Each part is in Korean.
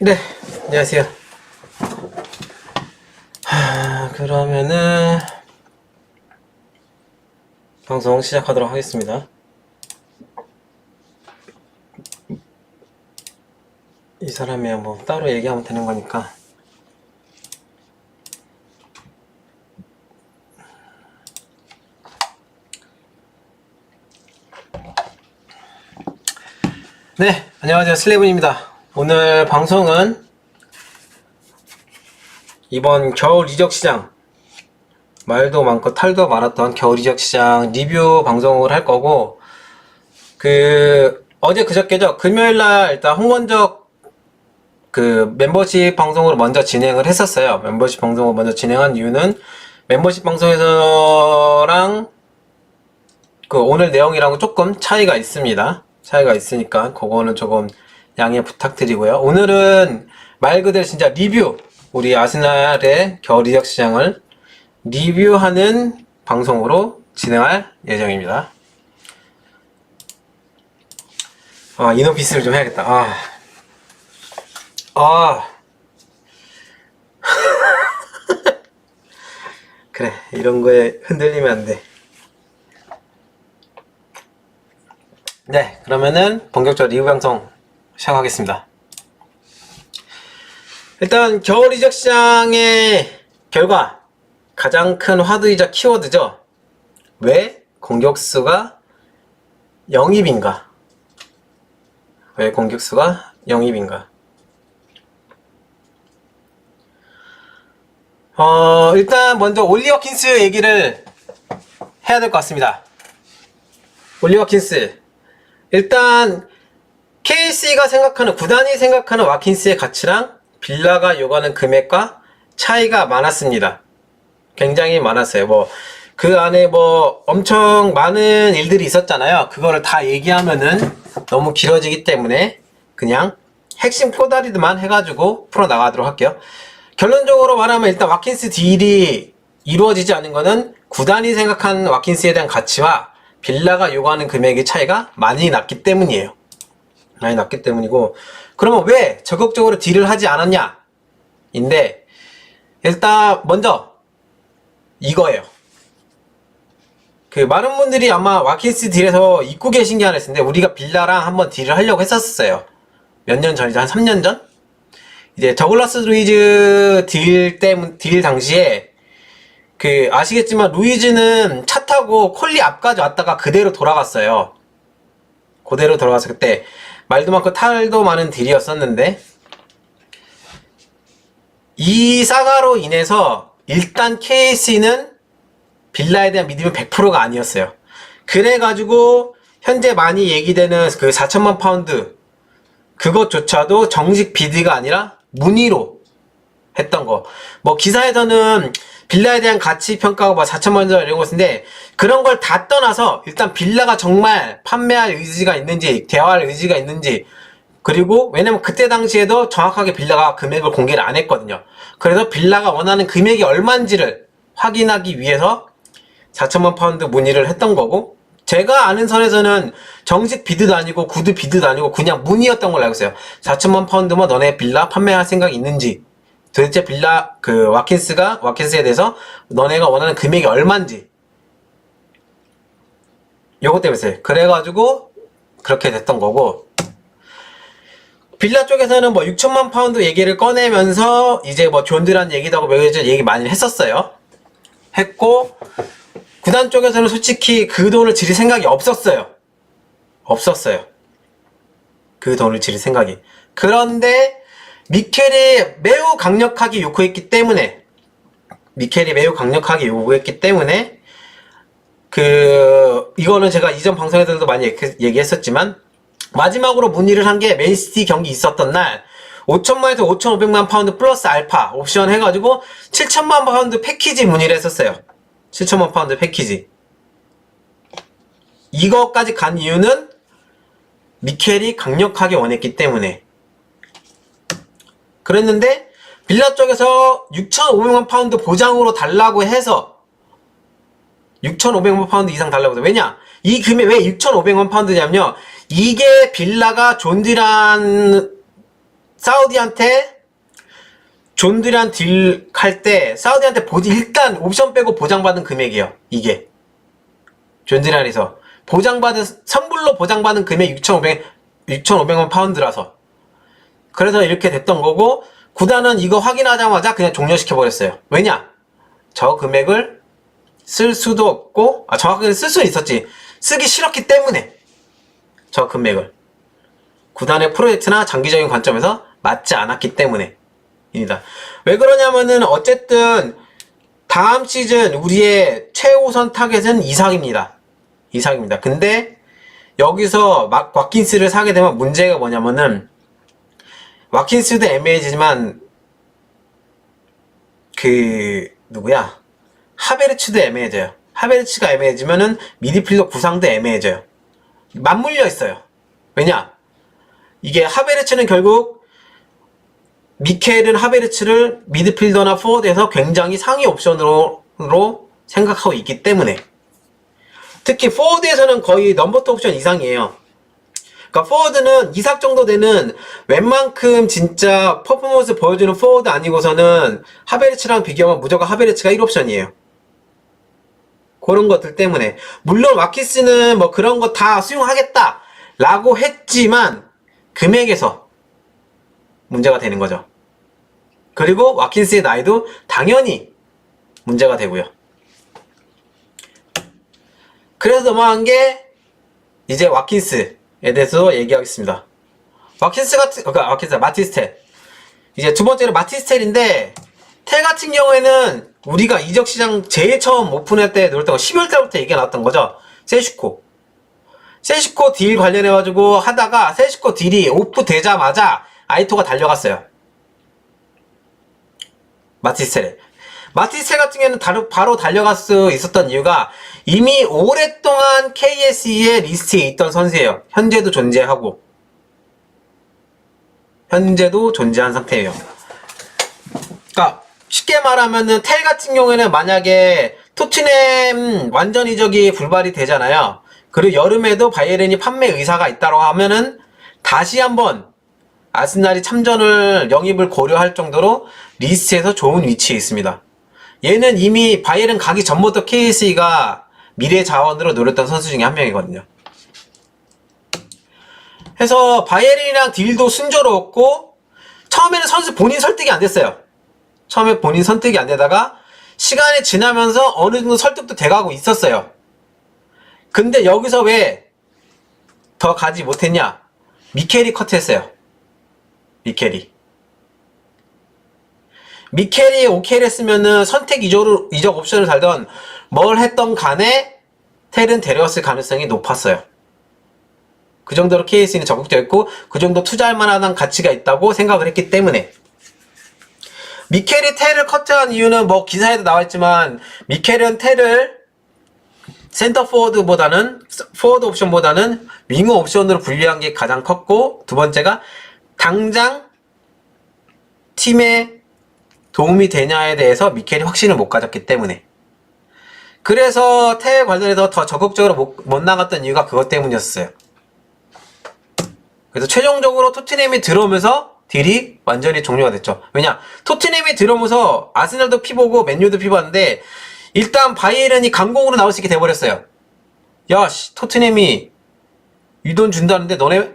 네, 안녕하세요. 그러면은 방송 시작하도록 하겠습니다. 이 사람이 뭐 따로 얘기하면 되는 거니까. 네, 안녕하세요. 슬레븐입니다. 오늘 방송은 이번 겨울 이적 시장, 말도 많고 탈도 많았던 겨울 이적 시장 리뷰 방송을 할 거고, 어제 그저께죠. 금요일날 일단 홍건적 멤버십 방송을 먼저 진행을 했었어요. 멤버십 방송을 먼저 진행한 이유는 멤버십 방송에서랑 오늘 내용이랑 조금 차이가 있습니다. 차이가 있으니까 그거는 조금 양해 부탁드리고요. 오늘은 말 그대로 진짜 리뷰, 우리 아스날의 겨울 이적 시장을 리뷰하는 방송으로 진행할 예정입니다. 이너피스를 좀 해야겠다. 그래, 이런 거에 흔들리면 안 돼. 네, 그러면은 본격적으로 리뷰 방송 시작하겠습니다. 일단 겨울 이적 시장의 결과, 가장 큰 화두이자 키워드죠. 왜 공격수가 영입인가? 왜 공격수가 영입인가? 일단 먼저 올리 워킨스 얘기를 해야 될 것 같습니다. 올리 워킨스, 일단 KC가 생각하는, 구단이 생각하는 와킨스의 가치랑 빌라가 요구하는 금액과 차이가 많았습니다. 굉장히 많았어요. 그 안에 엄청 많은 일들이 있었잖아요. 그거를 다 얘기하면은 너무 길어지기 때문에 그냥 핵심 꼬다리들만 해가지고 풀어나가도록 할게요. 결론적으로 말하면 일단 와킨스 딜이 이루어지지 않은 거는 구단이 생각하는 와킨스에 대한 가치와 빌라가 요구하는 금액의 차이가 많이 났기 때문이에요. 많이 났기 때문이고, 그러면 왜 적극적으로 딜을 하지 않았냐? 인데, 일단 먼저 이거예요. 많은 분들이 아마 와킨스 딜에서 잊고 계신 게 하나 있는데, 우리가 빌라랑 한번 딜을 하려고 했었어요. 몇 년 전이죠? 한 3년 전? 이제 더글라스 루이즈 딜 당시에 아시겠지만 루이즈는 차 타고 콜리 앞까지 왔다가 그대로 돌아갔어요. 그대로 돌아가서 그때 말도 많고 탈도 많은 딜이었었는데, 이 사가로 인해서 일단 KC는 빌라에 대한 믿음이 100%가 아니었어요. 그래가지고 현재 많이 얘기되는 4천만 파운드, 그것조차도 정식 비드가 아니라 문의로 했던 거. 기사에서는 빌라에 대한 가치 평가가 4천만 원 이런 것인데, 그런 걸 다 떠나서 일단 빌라가 정말 판매할 의지가 있는지, 대화할 의지가 있는지, 그리고 왜냐면 그때 당시에도 정확하게 빌라가 금액을 공개를 안 했거든요. 그래서 빌라가 원하는 금액이 얼마인지를 확인하기 위해서 4천만 파운드 문의를 했던 거고, 제가 아는 선에서는 정식 비드도 아니고 구두 비드도 아니고 그냥 문의였던 걸로 알고 있어요. 4천만 파운드면 너네 빌라 판매할 생각이 있는지, 도대체 빌라 와킨스에 대해서 너네가 원하는 금액이 얼마인지, 요것 때문에 그래가지고 그렇게 됐던 거고, 빌라 쪽에서는 6천만 파운드 얘기를 꺼내면서 이제 존드란 얘기도 하고 매니저 얘기 많이 했었어요. 했고, 구단 쪽에서는 솔직히 그 돈을 지를 생각이 없었어요. 그 돈을 지를 생각이. 그런데 미켈이 매우 강력하게 요구했기 때문에, 이거는 제가 이전 방송에서도 많이 얘기했었지만, 마지막으로 문의를 한 게 맨시티 경기 있었던 날 5천만에서 5,500만 파운드 플러스 알파 옵션 해가지고 7천만 파운드 패키지 문의를 했었어요. 7천만 파운드 패키지. 이거까지 간 이유는 미켈이 강력하게 원했기 때문에. 그랬는데 빌라 쪽에서 6,500만 파운드 보장으로 달라고 해서 6,500만 파운드 이상 달라고 해서, 왜냐? 이 금액 왜 6,500만 파운드냐면요, 이게 빌라가 존디란 사우디한테 존들이랑 딜 할 때 사우디한테 일단 옵션 빼고 보장받은 금액이에요. 이게 존들이랑에서 선불로 보장받은 금액 6,500만 파운드라서. 그래서 이렇게 됐던 거고, 구단은 이거 확인하자마자 그냥 종료시켜버렸어요. 왜냐? 저 금액을 쓸 수도 없고, 정확하게 쓸 수는 있었지. 쓰기 싫었기 때문에 저 금액을 구단의 프로젝트나 장기적인 관점에서 맞지 않았기 때문에입니다. 왜 그러냐면은 어쨌든 다음 시즌 우리의 최우선 타겟은 이삭입니다. 근데 여기서 와킨스를 사게 되면 문제가 뭐냐면은, 와킨스도 애매해지지만 하베르츠도 애매해져요. 하베르츠가 애매해지면은 미드필더 구상도 애매해져요. 맞물려 있어요. 왜냐? 이게 하베르츠는 결국 미켈은 하베르츠를 미드필더나 포워드에서 굉장히 상위 옵션으로 생각하고 있기 때문에, 특히 포워드에서는 거의 넘버 2 옵션 이상이에요. 그러니까 포워드는 이삭 정도 되는 웬만큼 진짜 퍼포먼스 보여주는 포워드 아니고서는 하베르츠랑 비교하면 무조건 하베르츠가 1옵션이에요. 그런 것들 때문에. 물론 와키스는 뭐 그런 거 다 수용하겠다 라고 했지만 금액에서 문제가 되는 거죠. 그리고 와킨스의 나이도 당연히 문제가 되고요. 그래서 넘어간 게 이제 와킨스에 대해서 얘기하겠습니다. 마티스텔. 이제 두 번째로 마티스텔인데, 텔 같은 경우에는 우리가 이적 시장 제일 처음 오픈할 때 노렸던 거 12월 달부터 얘기가 나왔던 거죠. 세슈코 딜 관련해가지고 하다가 세슈코 딜이 오프되자마자 아이토가 달려갔어요. 마티스텔 같은 경우에는 바로 달려갈 수 있었던 이유가 이미 오랫동안 KSE의 리스트에 있던 선수예요. 현재도 존재한 상태예요. 그러니까 쉽게 말하면은 텔 같은 경우에는 만약에 토트넘 완전 이적이 불발이 되잖아요. 그리고 여름에도 바이에른이 판매 의사가 있다고 하면은 다시 한번 아스날이 영입을 고려할 정도로 리스트에서 좋은 위치에 있습니다. 얘는 이미 바이에른 가기 전부터 KSE가 미래 자원으로 노렸던 선수 중에 한 명이거든요. 해서 바이에른이랑 딜도 순조로웠고, 처음에는 선수 본인 설득이 안 됐어요. 처음에 본인 설득이 안 되다가 시간이 지나면서 어느 정도 설득도 돼가고 있었어요. 근데 여기서 왜 더 가지 못했냐? 미켈이 컷했어요. 미켈이 오케이를 했으면은 선택 이적 옵션을 달던 뭘 했던 간에 텔은 데려왔을 가능성이 높았어요. 그 정도로 KS는 적극적이었고, 그 정도 투자할 만한 가치가 있다고 생각을 했기 때문에. 미켈이 텔을 커트한 이유는 뭐 기사에도 나와있지만, 미켈은 텔을 센터 포워드 옵션보다는 윙어 옵션으로 분리한 게 가장 컸고, 두 번째가 당장 팀에 도움이 되냐에 대해서 미켈이 확신을 못 가졌기 때문에. 그래서 텔 관련해서 더 적극적으로 못 나갔던 이유가 그것 때문이었어요. 그래서 최종적으로 토트넘이 들어오면서 딜이 완전히 종료가 됐죠. 왜냐? 토트넘이 들어오면서 아스날도 피보고 맨유도 피봤는데, 일단 바이에른이 강공으로 나올 수 있게 돼버렸어요. 야, 토트넘이 이 돈 준다는데 너네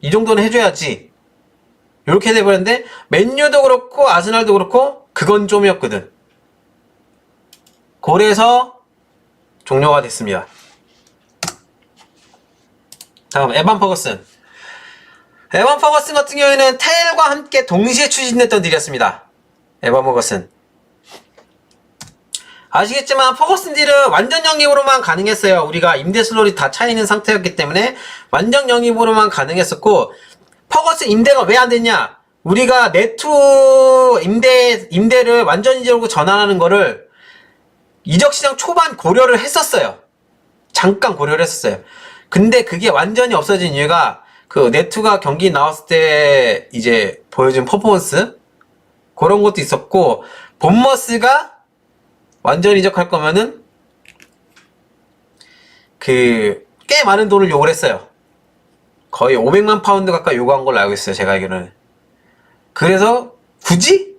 이 정도는 해줘야지. 이렇게 돼버렸는데, 맨유도 그렇고 아스날도 그렇고 그건 좀이었거든. 그래서 종료가 됐습니다. 다음 에반 퍼거슨 같은 경우에는 텔과 함께 동시에 추진됐던 딜이었습니다. 에반 퍼거슨. 아시겠지만 퍼거슨 딜은 완전 영입으로만 가능했어요. 우리가 임대 슬롯이 다 차이는 상태였기 때문에 완전 영입으로만 가능했었고, 퍼거슨 임대가 왜 안 됐냐? 우리가 네트 임대를 완전 이적으로 전환하는 거를 이적시장 초반 고려를 했었어요. 잠깐 고려를 했었어요. 근데 그게 완전히 없어진 이유가 그 네트가 경기 나왔을 때 이제 보여준 퍼포먼스, 그런 것도 있었고, 본머스가 완전 이적할 거면은 꽤 많은 돈을 요구를 했어요. 거의 500만 파운드 가까이 요구한 걸로 알고 있어요, 제가 알기로는. 그래서 굳이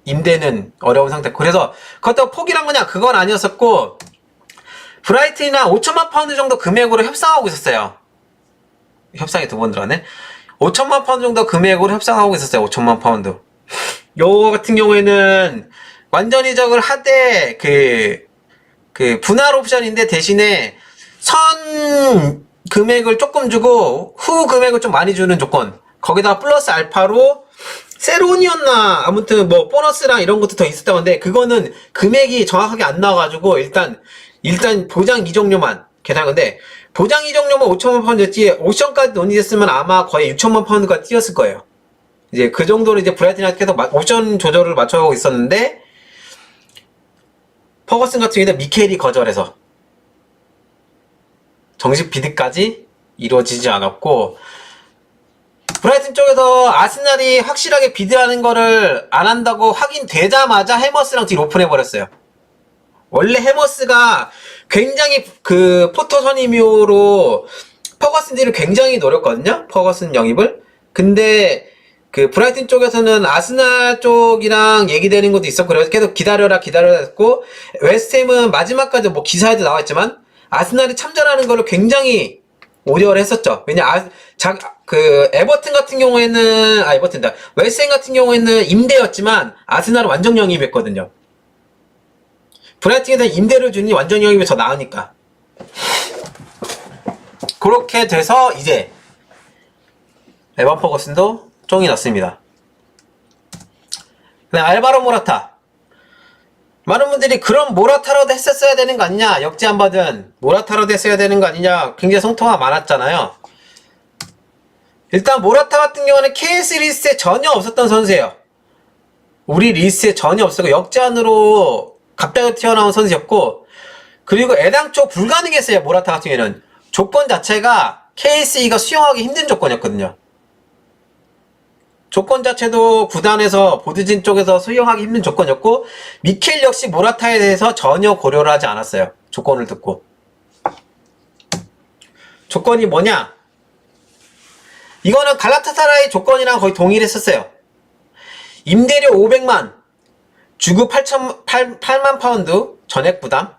임대는 어려운 상태. 그래서 그것도 포기한 거냐? 그건 아니었었고, 브라이튼이나 5천만 파운드 정도 금액으로 협상하고 있었어요. 협상이 두 번 들어가네. 5천만 파운드 정도 금액으로 협상하고 있었어요. 5천만 파운드. 요 같은 경우에는 완전 이적을 하되 그 분할 옵션인데 대신에 선 금액을 조금 주고 후 금액을 좀 많이 주는 조건. 거기다가 플러스 알파로 세론이었나 아무튼 뭐 보너스랑 이런 것도 더 있었다고 하는데 그거는 금액이 정확하게 안 나와가지고 일단 보장 이적료만 계산한 건데 보장 이적료만 5천만 파운드였지 옵션까지 논의됐으면 아마 거의 6천만 파운드가 뛰었을 거예요. 이제 그 정도로 이제 브라이튼이 계속 옵션 조절을 맞춰가고 있었는데 퍼거슨 같은 경우에는 미켈이 거절해서 정식 비드까지 이루어지지 않았고 브라이튼 쪽에서 아스날이 확실하게 비드하는 거를 안 한다고 확인되자마자 해머스랑 딜 오픈해버렸어요. 원래 해머스가 굉장히 그 포터 선임으로 퍼거슨 딜을 굉장히 노렸거든요. 퍼거슨 영입을. 근데 그 브라이튼 쪽에서는 아스날 쪽이랑 얘기되는 것도 있었고 그래서 계속 기다려라 했고 웨스트햄은 마지막까지 뭐 기사에도 나왔지만 아스날이 참전하는 거를 굉장히 우려를 했었죠. 왜냐 그 에버튼 같은 경우에는 에버튼다 웨스트햄 같은 경우에는 임대였지만 아스날은 완전 영입했거든요. 브라이튼에서 임대를 주니 완전 영입이 더 나으니까. 그렇게 돼서 이제 에반 퍼거슨도 쫑이 났습니다. 알바로 모라타. 많은 분들이 그럼 모라타로도 했었어야 되는 거 아니냐, 역제 안 받은 모라타로도 했어야 되는 거 아니냐 굉장히 성토가 많았잖아요. 일단 모라타 같은 경우는 KS 리스트에 전혀 없었던 선수예요. 우리 리스트에 전혀 없었고 역제안으로 갑자기 튀어나온 선수였고 그리고 애당초 불가능했어요. 모라타 같은 경우에는 조건 자체가 KSE가 수용하기 힘든 조건이었거든요. 조건 자체도 구단에서 보드진 쪽에서 수용하기 힘든 조건이었고 미켈 역시 모라타에 대해서 전혀 고려를 하지 않았어요. 조건을 듣고. 조건이 뭐냐? 이거는 갈라타사라의 조건이랑 거의 동일했었어요. 임대료 500만, 주급 8만 파운드 전액 부담.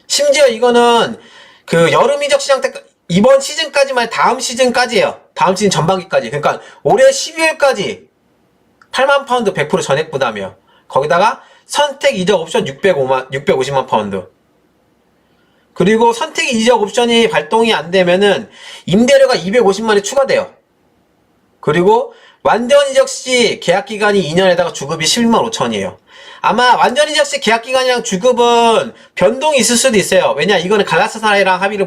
심지어 이거는 그 여름 이적 시장 때 이번 시즌까지만 다음 시즌까지예요. 다음 시즌 전반기까지. 그러니까 올해 12월까지 8만 파운드 100% 전액 부담이에요. 거기다가 선택 이적 옵션 650만 파운드. 그리고 선택 이적 옵션이 발동이 안 되면은 임대료가 250만이 추가돼요. 그리고 완전 이적 시 계약 기간이 2년에다가 주급이 11만 5천이에요. 아마 완전 이적 시 계약 기간이랑 주급은 변동이 있을 수도 있어요. 왜냐 이거는 갈라타사라이랑 합의를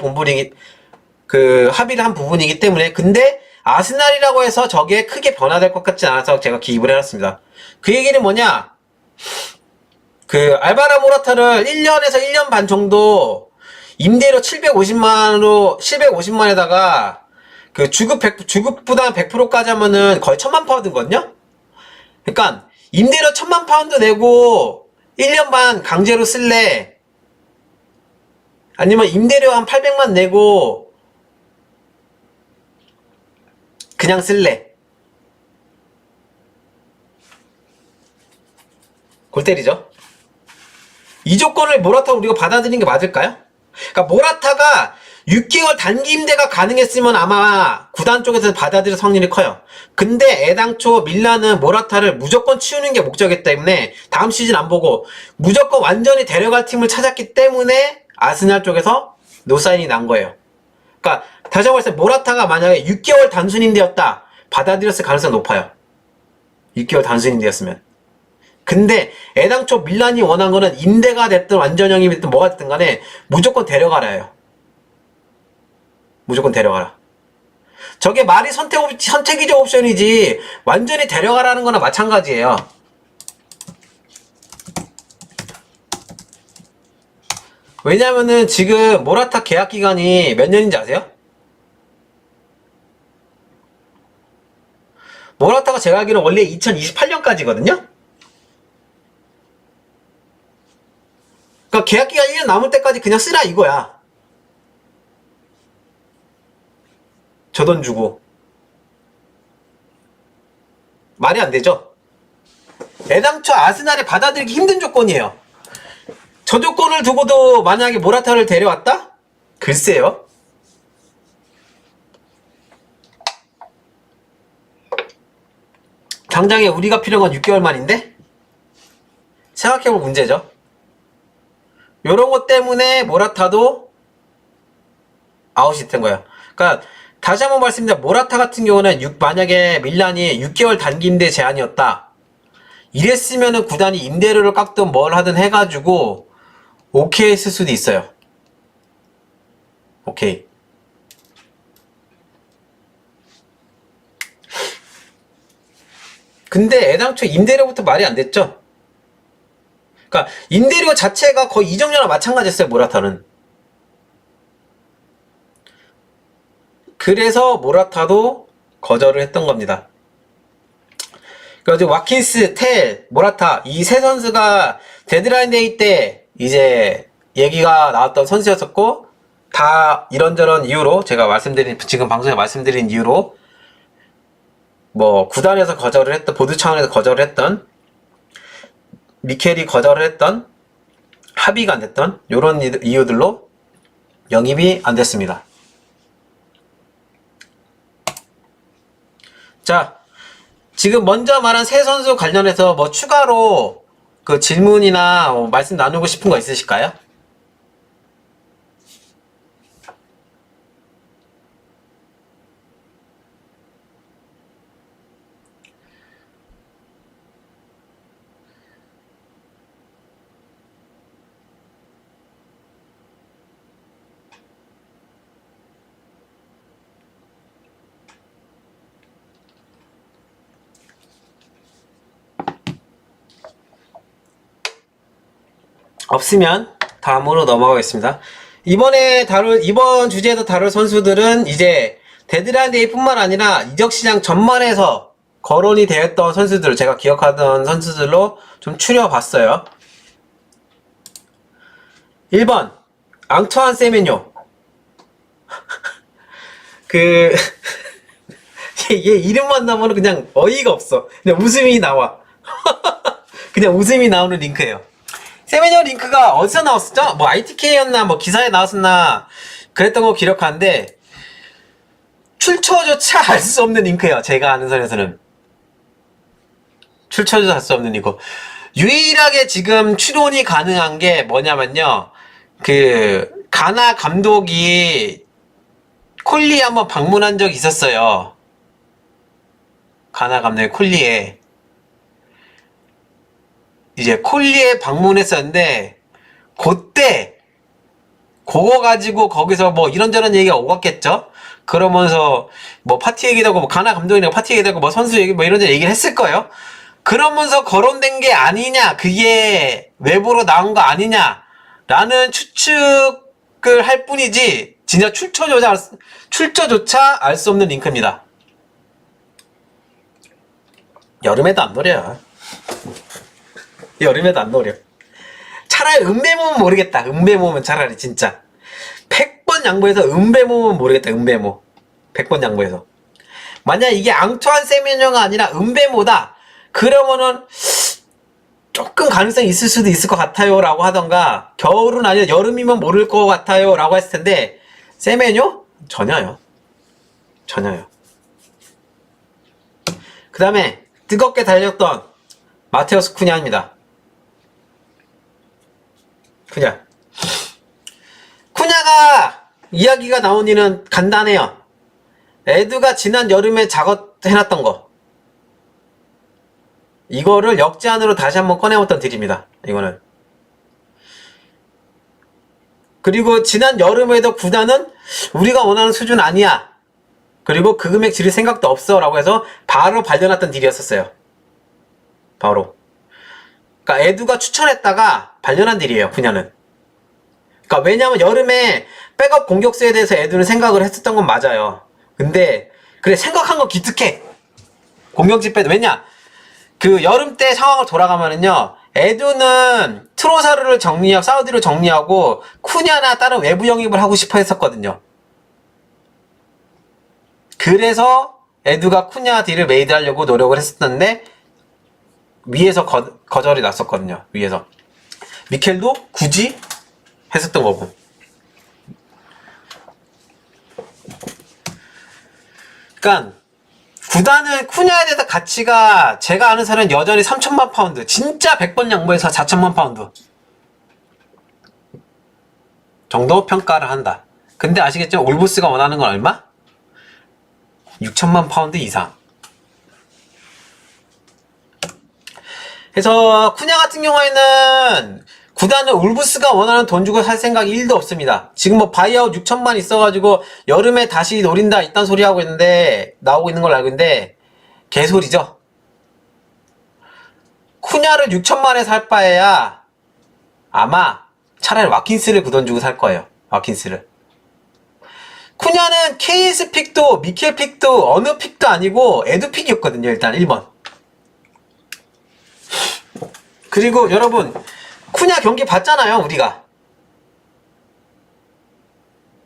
한 부분이기 때문에. 근데 아스날이라고 해서 저게 크게 변화될 것 같지 않아서 제가 기입을 해놨습니다. 그 얘기는 뭐냐, 그 알바라 모라타를 1년에서 1년 반 정도 임대료 750만에다가 그 주급 부담 100%까지 하면은 거의 1000만 파운드거든요? 그러니까 임대료 1000만 파운드 내고 1년 반 강제로 쓸래? 아니면 임대료 한 800만 내고 그냥 쓸래? 골 때리죠? 이 조건을 모라타 우리가 받아들이는 게 맞을까요? 그러니까 모라타가 6개월 단기 임대가 가능했으면 아마 구단 쪽에서 받아들일 확률이 커요. 근데 애당초 밀란은 모라타를 무조건 치우는 게 목적이기 때문에 다음 시즌 안 보고 무조건 완전히 데려갈 팀을 찾았기 때문에 아스날 쪽에서 노사인이 난 거예요. 그러니까 다시 한번 말해서 모라타가 만약에 6개월 단순 임대였다 받아들였을 가능성이 높아요. 6개월 단순 임대였으면. 근데 애당초 밀란이 원한 거는 임대가 됐든 완전 영입이 됐든 뭐가 됐든 간에 무조건 데려가라예요. 무조건 데려가라. 저게 말이 선택이적 옵션이지 완전히 데려가라는 거나 마찬가지예요. 왜냐면은 지금 모라타 계약 기간이 몇 년인지 아세요? 모라타가 제가 알기로는 원래 2028년까지거든요? 그러니까 계약 기간 1년 남을 때까지 그냥 쓰라 이거야. 저 돈 주고. 말이 안 되죠. 애당초 아스날이 받아들이기 힘든 조건이에요. 저 조건을 두고도 만약에 모라타를 데려왔다? 글쎄요. 당장에 우리가 필요한 건 6개월 만인데? 생각해볼 문제죠. 요런 것 때문에 모라타도 아웃이 된 거예요. 그러니까 다시 한번 말씀드립니다. 모라타 같은 경우는 만약에 밀란이 6개월 단기 임대 제한이었다. 이랬으면은 구단이 임대료를 깎든 뭘 하든 해가지고 오케이 했을 수도 있어요. 오케이. 근데 애당초 임대료부터 말이 안 됐죠. 그러니까 임대료 자체가 거의 이적료나 마찬가지였어요. 모라타는. 그래서 모라타도 거절을 했던 겁니다. 그래가지고 와킨스, 텔, 모라타 이 세 선수가 데드라인 데이 때 이제 얘기가 나왔던 선수였었고, 다 이런저런 이유로 제가 지금 방송에 말씀드린 이유로 뭐 구단에서 거절을 했던, 보드 차원에서 거절을 했던, 미켈이 거절을 했던, 합의가 안 됐던 요런 이유들로 영입이 안 됐습니다. 자, 지금 먼저 말한 세 선수 관련해서 뭐 추가로 그 질문이나 말씀 나누고 싶은 거 있으실까요? 없으면 다음으로 넘어가겠습니다. 이번 주제에서 다룰 선수들은 이제 데드라인 데이 뿐만 아니라 이적시장 전반에서 거론이 되었던 선수들, 제가 기억하던 선수들로 좀 추려봤어요. 1번 앙투안 세메뇨. 얘 이름만 나오면 그냥 어이가 없어. 그냥 웃음이 나와. 그냥 웃음이 나오는 링크예요. 세메뇨 링크가 어디서 나왔었죠? 뭐 ITK였나 뭐 기사에 나왔었나 그랬던 거 기억하는데 출처조차 알 수 없는 링크예요. 제가 아는 선에서는 출처조차 알 수 없는 링크. 유일하게 지금 추론이 가능한 게 뭐냐면요, 그 가나 감독이 콜리에 한번 방문한 적이 있었어요. 가나 감독이 콜리에 이제 콜리에 방문했었는데, 그때 그거 가지고 거기서 뭐 이런저런 얘기가 오갔겠죠? 그러면서 뭐 파티 얘기도 하고 뭐 가나 감독이랑 파티 얘기도 하고 뭐 선수 얘기 뭐 이런저런 얘기를 했을 거예요. 그러면서 거론된 게 아니냐, 그게 외부로 나온 거 아니냐 라는 추측을 할 뿐이지 진짜 출처조차 알 수 없는 링크입니다. 여름에도 안 노려. 여름에도 안 노려. 차라리 은배모면 모르겠다. 은배모면 차라리 진짜 100번 양보해서 은배모면 모르겠다. 은배모 100번 양보해서. 만약 이게 앙투안 세메뇨가 아니라 은배모다 그러면은 조금 가능성이 있을 수도 있을 것 같아요 라고 하던가, 겨울은 아니라 여름이면 모를 것 같아요 라고 했을 텐데, 세메뇨? 전혀요. 그 다음에 뜨겁게 달렸던 마테오스 쿠냐입니다. 쿠냐가 이야기가 나온 이는 간단해요. 에드가 지난 여름에 작업해놨던 거, 이거를 역제안으로 다시 한번 꺼내왔던 딜입니다. 이거는. 그리고 지난 여름에도 구단은 우리가 원하는 수준 아니야, 그리고 그 금액 지를 생각도 없어 라고 해서 바로 발견했던 딜이었었어요. 바로. 그러니까 에두가 추천했다가 발견한 딜이에요. 그냥은. 그러니까 왜냐면 여름에 백업 공격수에 대해서 에두는 생각을 했었던 건 맞아요. 근데 그래, 생각한 거 기특해. 공격지 빼도. 왜냐, 그 여름 때 상황을 돌아가면은요, 에두는 트로사르를 정리하고 사우디를 정리하고 쿠냐나 다른 외부 영입을 하고 싶어 했었거든요. 그래서 에두가 쿠냐 딜을 메이드하려고 노력을 했었는데 위에서 거절이 났었거든요. 위에서 미켈도 굳이 했었던 거고. 그러니까 구단은 쿠냐에 대해서 가치가 제가 아는 사람은 여전히 3천만 파운드, 진짜 100번 양보해서 4천만 파운드 정도 평가를 한다. 근데 아시겠죠? 울브스가 원하는 건 얼마? 6천만 파운드 이상. 그래서 쿠냐 같은 경우에는 구단은 울브스가 원하는 돈 주고 살 생각이 1도 없습니다. 지금 뭐 바이아웃 6천만 있어가지고 여름에 다시 노린다 이딴 소리 하고 있는데, 나오고 있는 걸 알고 있는데 개소리죠. 쿠냐를 6천만에 살 바에야 아마 차라리 와킨스를 그 돈 주고 살 거예요. 와킨스를. 쿠냐는 KS 픽도 미켈 픽도 어느 픽도 아니고 에두 픽이었거든요. 일단 1번. 그리고 여러분 쿠냐 경기 봤잖아요. 우리가.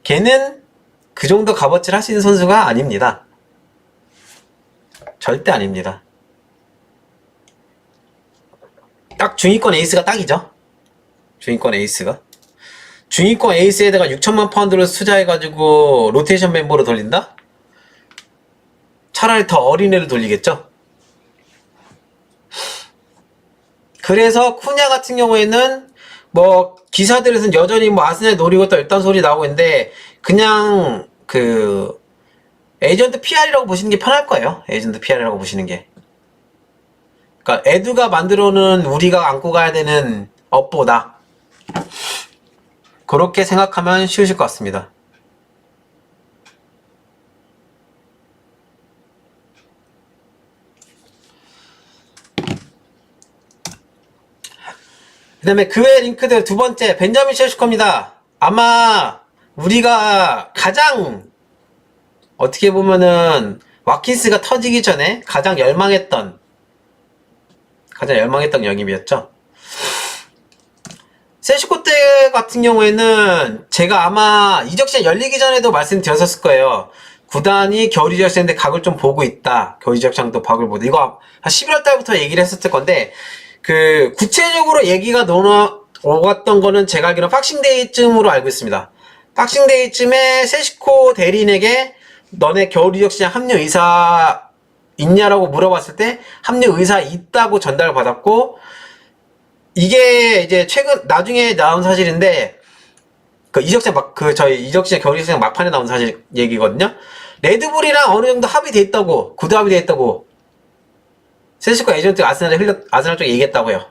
걔는 그 정도 값어치를 할 수 있는 선수가 아닙니다. 절대 아닙니다. 딱 중위권 에이스가 딱이죠. 중위권 에이스가. 중위권 에이스에다가 6천만 파운드를 투자해가지고 로테이션 멤버로 돌린다? 차라리 더 어린애를 돌리겠죠? 그래서 쿠냐 같은 경우에는 뭐 기사들에서는 여전히 뭐 아스날 노리고 있다 이딴 소리 나오고 있는데, 그냥 그 에이전트 PR이라고 보시는 게 편할 거예요. 에이전트 PR이라고 보시는 게. 그러니까 에두가 만들어놓은 우리가 안고 가야 되는 업보다, 그렇게 생각하면 쉬우실 것 같습니다. 그 다음에 그 외 링크들 두 번째 벤자민 셰슈코입니다. 아마 우리가 가장 어떻게 보면은 와킨스가 터지기 전에 가장 열망했던 영입이었죠. 셰슈코 때 같은 경우에는 제가 아마 이적 시장 열리기 전에도 말씀드렸었을 거예요. 구단이 겨울 이적 시장인데 각을 좀 보고 있다. 겨울 이적 시장도 각을 보다. 이거 한 11월 달부터 얘기를 했었을 건데, 그 구체적으로 얘기가 오갔던 거는 제가 알기로는 박싱데이쯤으로 알고 있습니다. 박싱데이쯤에 세시코 대리인에게 너네 겨울 이적 시장 합류 의사 있냐라고 물어봤을 때 합류 의사 있다고 전달을 받았고, 이게 이제 최근 나중에 나온 사실인데, 그 이적시장 저희 이적시장 겨울 이적 시장 막판에 나온 사실 얘기거든요. 레드불이랑 어느 정도 합의돼 있다고, 구두 합의돼 있다고 세시코 에이전트 아스날 쪽에 얘기했다고요.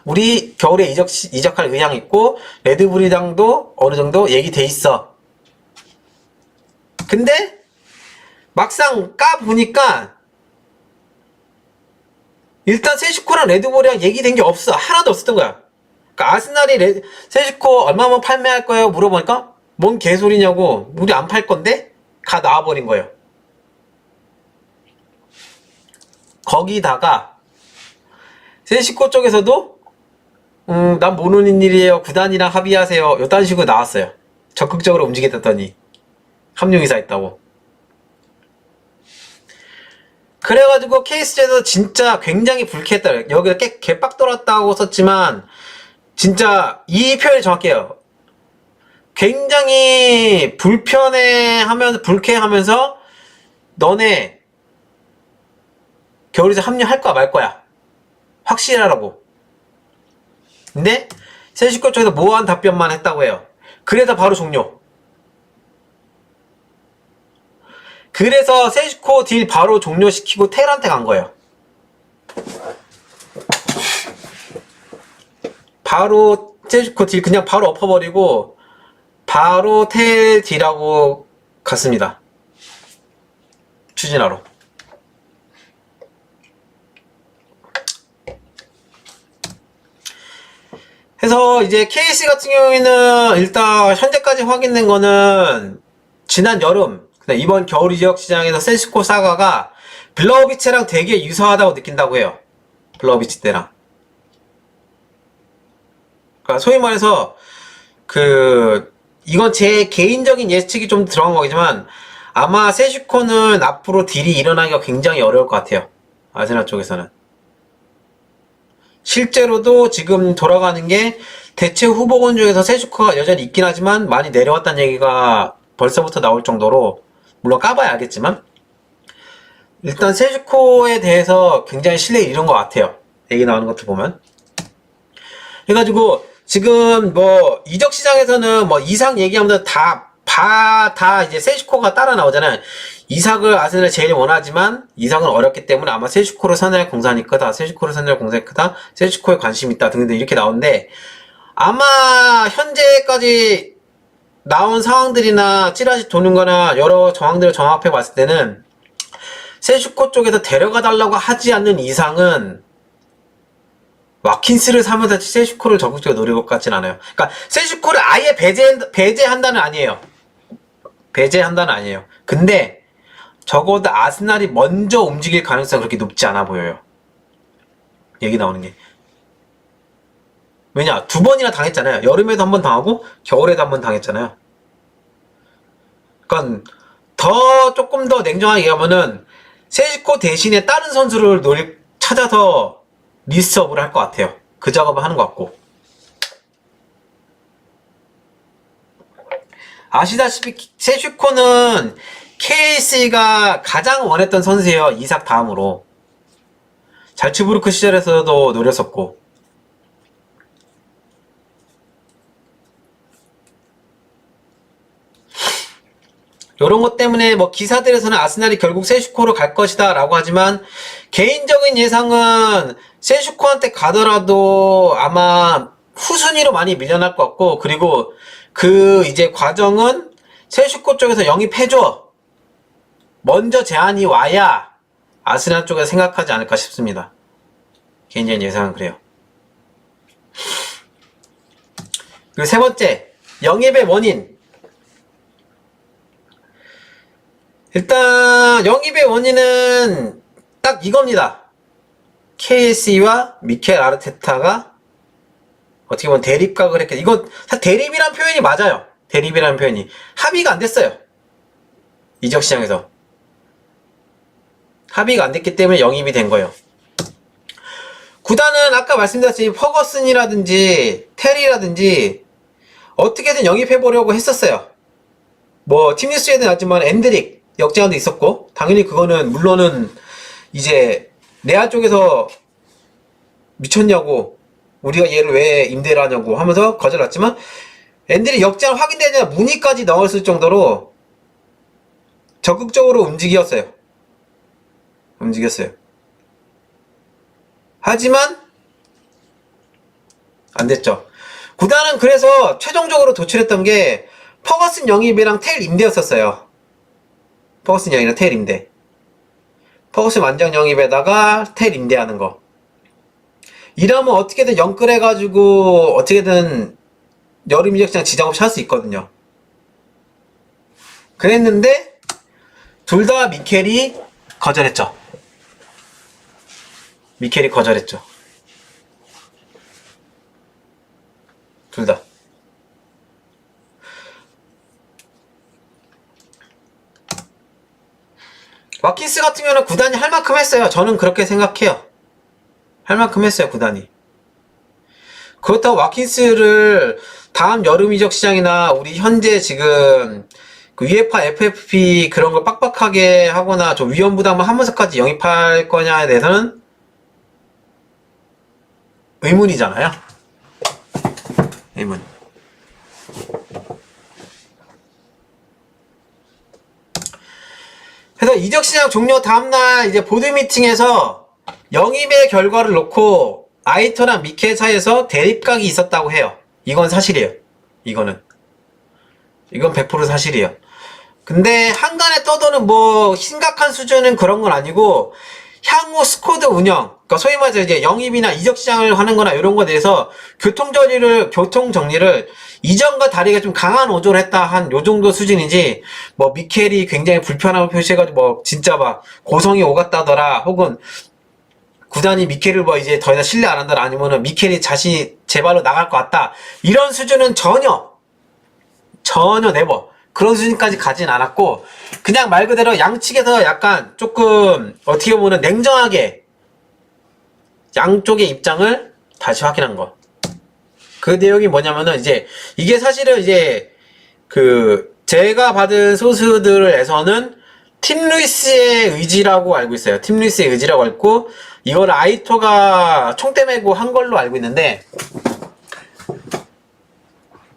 우리 겨울에 이적할 의향 있고 레드불이랑도 어느 정도 얘기돼 있어. 근데 막상 까보니까 일단 세시코랑 레드불이랑 얘기된 게 없어. 하나도 없었던 거야. 그러니까 아스날이 세시코 얼마만 판매할 거예요? 물어보니까 뭔 개소리냐고, 우리 안 팔 건데? 가 나와버린 거예요. 거기다가 세시코 쪽에서도 난 모르는 일이에요. 구단이랑 합의하세요. 이딴 식으로 나왔어요. 적극적으로 움직이겠다더니 합류 의사 있다고. 그래가지고 KSG에서 진짜 굉장히 불쾌했다. 여기가 개빡 돌았다고 썼지만 진짜 이 표현이 정확해요. 굉장히 불쾌하면서 너네 겨울에서 합류할 거야 말 거야 확실하라고. 근데 세시코 쪽에서 모호한 답변만 했다고 해요. 그래서 바로 종료. 그래서 세시코 딜 바로 종료시키고 텔한테 간 거예요. 바로 세시코 딜 그냥 바로 엎어버리고 바로 텔 딜하고 갔습니다. 추진하러. 그래서 이제 KC 같은 경우에는 일단 현재까지 확인된 거는 지난 여름, 이번 겨울 이적 시장에서 세시코 사가가 블라우비치랑 되게 유사하다고 느낀다고 해요. 블라우비치 때랑. 그러니까 소위 말해서 이건 제 개인적인 예측이 좀 들어간 거겠지만 아마 세슈코는 앞으로 딜이 일어나기가 굉장히 어려울 것 같아요. 아스날 쪽에서는. 실제로도 지금 돌아가는 게 대체 후보군 중에서 세슈코가 여전히 있긴 하지만 많이 내려왔다는 얘기가 벌써부터 나올 정도로, 물론 까봐야 알겠지만 일단 세슈코에 대해서 굉장히 신뢰를 잃은 것 같아요. 얘기 나오는 것들 보면. 그래가지고 지금 뭐 이적 시장에서는 뭐 이삭 얘기하면 다 이제 세슈코가 따라 나오잖아요. 이삭을 아스날이 제일 원하지만 이삭은 어렵기 때문에 아마 세슈코를 선택할 공산이 크다. 세슈코를 선택할 공산이 크다. 세슈코에 관심이 있다. 등등 이렇게 나오는데, 아마 현재까지 나온 상황들이나 찌라시 도는 거나 여러 정황들을 종합해 봤을 때는 세슈코 쪽에서 데려가 달라고 하지 않는 이상은 와킨스를 사면서 세슈코를 적극적으로 노릴 것 같진 않아요. 그러니까 세슈코를 아예 배제한다는 아니에요. 배제한다는 아니에요. 근데 적어도 아스날이 먼저 움직일 가능성이 그렇게 높지 않아 보여요. 얘기 나오는 게. 왜냐? 2번이나 당했잖아요. 여름에도 한 번 당하고 겨울에도 한 번 당했잖아요. 그러니까 조금 더 냉정하게 얘기하면은 세슈코 대신에 다른 선수를 찾아서 리스트업을 할 것 같아요. 그 작업을 하는 것 같고. 아시다시피 세슈코는 KC가 가장 원했던 선수예요. 이삭 다음으로. 잘츠부르크 시절에서도 노렸었고. 요런 것 때문에 뭐 기사들에서는 아스날이 결국 세슈코로 갈 것이다 라고 하지만, 개인적인 예상은 세슈코한테 가더라도 아마 후순위로 많이 밀려날 것 같고, 그리고 그 이제 과정은 세슈코 쪽에서 영입해줘, 먼저 제안이 와야 아스날 쪽에서 생각하지 않을까 싶습니다. 개인적인 예상은 그래요. 그리고 세 번째, 영입의 원인. 일단 영입의 원인은 딱 이겁니다. KSE와 미켈 아르테타가 어떻게 보면 대립각을 했겠죠. 이건 사실 대립이란 표현이 맞아요. 대립이라는 표현이. 합의가 안 됐어요. 이적 시장에서. 합의가 안 됐기 때문에 영입이 된 거예요. 구단은 아까 말씀드렸듯이 퍼거슨이라든지 테리라든지 어떻게든 영입해보려고 했었어요. 뭐 팀뉴스에도 나왔지만 엔드릭 역제안도 있었고, 당연히 그거는 물론은 이제 레알 쪽에서 미쳤냐고, 우리가 얘를 왜 임대를 하냐고 하면서 거절했지만, 엔드릭 역제안 확인되지 않아 문의까지 넣었을 정도로 적극적으로 움직였어요. 하지만 안 됐죠. 구단은 그래서 최종적으로 도출했던 게 퍼거슨 영입이랑 테일 임대였었어요. 퍼거슨 영입이랑 테일 임대. 퍼거슨 완전 영입에다가 테일 임대하는 거. 이러면 어떻게든 연끌해가지고 어떻게든 여름 이적 시장 지정업 찰 수 있거든요. 그랬는데 둘 다 미켈이 거절했죠. 둘 다. 와킨스 같은 경우는 구단이 할 만큼 했어요. 저는 그렇게 생각해요. 할 만큼 했어요, 구단이. 그렇다고 와킨스를 다음 여름 이적 시장이나 우리 현재 지금 그 UEFA, FFP 그런 걸 빡빡하게 하거나 좀 위험 부담을 하면서까지 영입할 거냐에 대해서는 의문이잖아요. 의문. 그래서 이적 시장 종료 다음날 이제 보드 미팅에서 영입의 결과를 놓고 아이터랑 미켈 사이에서 대립각이 있었다고 해요. 이건 사실이에요. 이건 100% 사실이에요. 근데 한간에 떠도는 뭐 심각한 수준은 그런 건 아니고, 향후 스쿼드 운영, 그러니까 소위 말해서 이제 영입이나 이적 시장을 하는 거나 이런 거에 대해서 교통 정리를 이전과 다르게 좀 강한 오조를 했다 한 요 정도 수준이지, 뭐 미켈이 굉장히 불편함을 표시해가지고 뭐 진짜 막 고성이 오갔다더라, 혹은 구단이 미켈을 뭐 이제 더 이상 신뢰 안 한다라, 아니면은 미켈이 자신이 제 발로 나갈 것 같다, 이런 수준은 전혀 네버 그런 수준까지 가진 않았고 그냥 말 그대로 양측에서 약간 조금 어떻게 보면 냉정하게 양쪽의 입장을 다시 확인한 거. 그 내용이 뭐냐면은 이제 이게 사실은 이제 그 제가 받은 소스들에서는 팀 루이스의 의지라고 알고 있어요. 팀 루이스의 의지라고 알고 이걸 아이토가 총대 메고 한 걸로 알고 있는데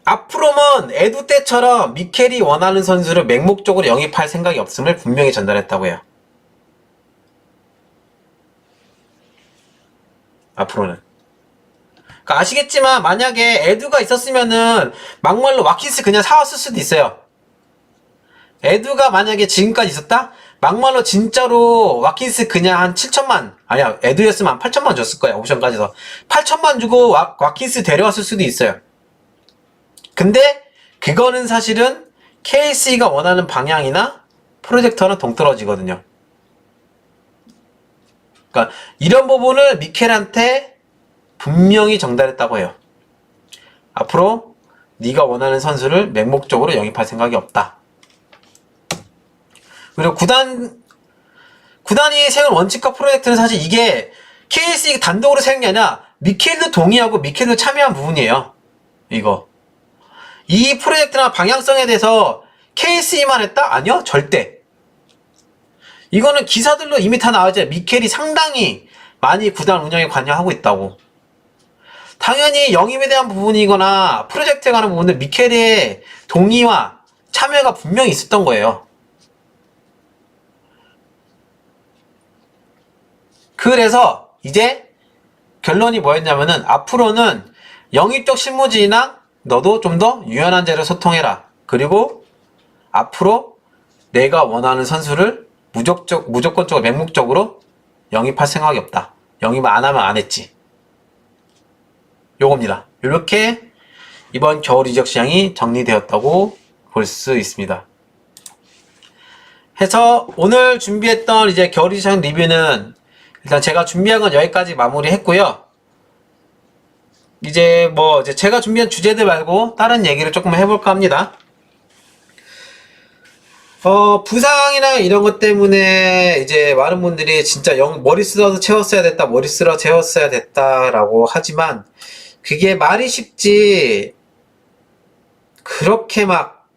앞으로는 에두 때처럼 미켈이 원하는 선수를 맹목적으로 영입할 생각이 없음을 분명히 전달했다고 해요. 앞으로는. 그러니까 아시겠지만 만약에 에두가 있었으면은 막말로 와킨스 그냥 사왔을 수도 있어요. 에두가 만약에 지금까지 있었다? 막말로 진짜로 와킨스 그냥 한 7천만 아니야 에두였으면 한 8천만 줬을 거야. 옵션까지서 8천만 주고 와킨스 데려왔을 수도 있어요. 근데 그거는 사실은 KC가 원하는 방향이나 프로젝터는 동떨어지거든요. 그러니까 이런 부분을 미켈한테 분명히 전달했다고 해요. 앞으로 네가 원하는 선수를 맹목적으로 영입할 생각이 없다. 그리고 구단이 세운 원칙과 프로젝트는 사실 이게 KC 단독으로 세운 게 아니라 미켈도 동의하고 미켈도 참여한 부분이에요. 이거. 이 프로젝트나 방향성에 대해서 KC만 했다? 아니요, 절대. 이거는 기사들로 이미 다 나와있죠. 미켈이 상당히 많이 구단 운영에 관여하고 있다고. 당연히 영입에 대한 부분이거나 프로젝트에 관한 부분들 미켈의 동의와 참여가 분명히 있었던 거예요. 그래서 이제 결론이 뭐였냐면은 앞으로는 영입적 실무진이나 너도 좀 더 유연한 자로 소통해라. 그리고 앞으로 내가 원하는 선수를 무조건적으로 맹목적으로 영입할 생각이 없다. 영입을 안 하면 안 했지. 요겁니다. 이렇게 이번 겨울 이적 시장이 정리되었다고 볼 수 있습니다. 해서 오늘 준비했던 이제 겨울 이적 시장 리뷰는 일단 제가 준비한 건 여기까지 마무리했고요. 이제 제가 준비한 주제들 말고 다른 얘기를 조금 해볼까 합니다. 부상이나 이런 것 때문에 이제 많은 분들이 진짜 머리 쓸어서 채웠어야 됐다, 머리 쓸어 채웠어야 됐다라고 하지만 그게 말이 쉽지 그렇게 막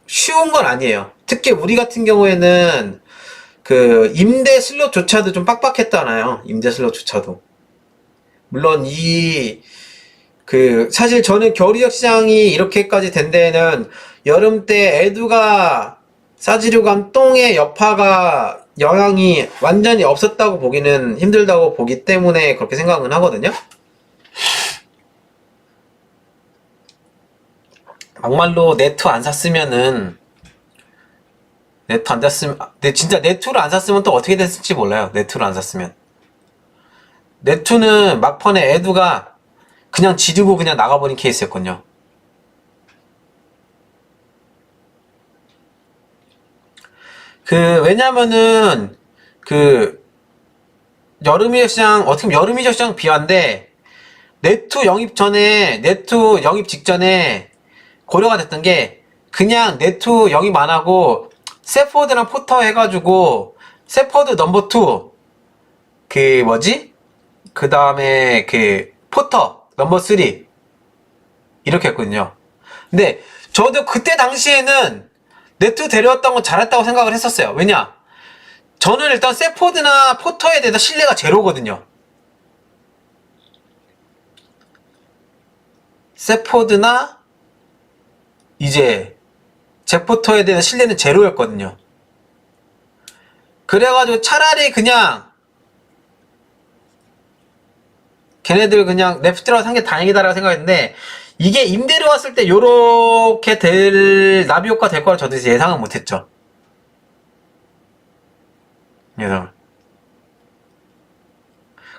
쉬운 건 아니에요. 특히 우리 같은 경우에는 그 임대 슬롯조차도 좀 빡빡했잖아요. 임대 슬롯조차도. 물론 사실 저는 겨울 이적 시장이 이렇게까지 된 데에는 여름 때 에두가 사지류 감똥의 여파가 영향이 완전히 없었다고 보기는 힘들다고 보기 때문에 그렇게 생각은 하거든요. 막말로 네트 안 샀으면은 진짜 네트를 안 샀으면 또 어떻게 됐을지 몰라요. 네트를 안 샀으면. 네트는 막판에 에두가 그냥 지르고 그냥 나가버린 케이스였거든요. 왜냐면은, 여름 이적 시장, 어떻게 보면 여름 이적 시장 비화인데, 네트 영입 직전에 고려가 됐던 게, 그냥 네트 영입 안 하고, 세포드랑 포터 해가지고, 세포드 넘버 2, 그 다음에 포터 넘버 3, 이렇게 했거든요. 근데, 저도 그때 당시에는, 네트 데려왔던 건 잘했다고 생각을 했었어요. 왜냐? 저는 일단 세포드나 포터에 대해서 신뢰가 제로거든요. 세포드나 이제 잭포터에 대한 신뢰는 제로였거든요. 그래가지고 차라리 그냥 걔네들 그냥 레프트라고 산 게 다행이다라고 생각했는데 이게 임대료 왔을 때 요렇게 나비 효과 될 거라 저도 예상은 못했죠.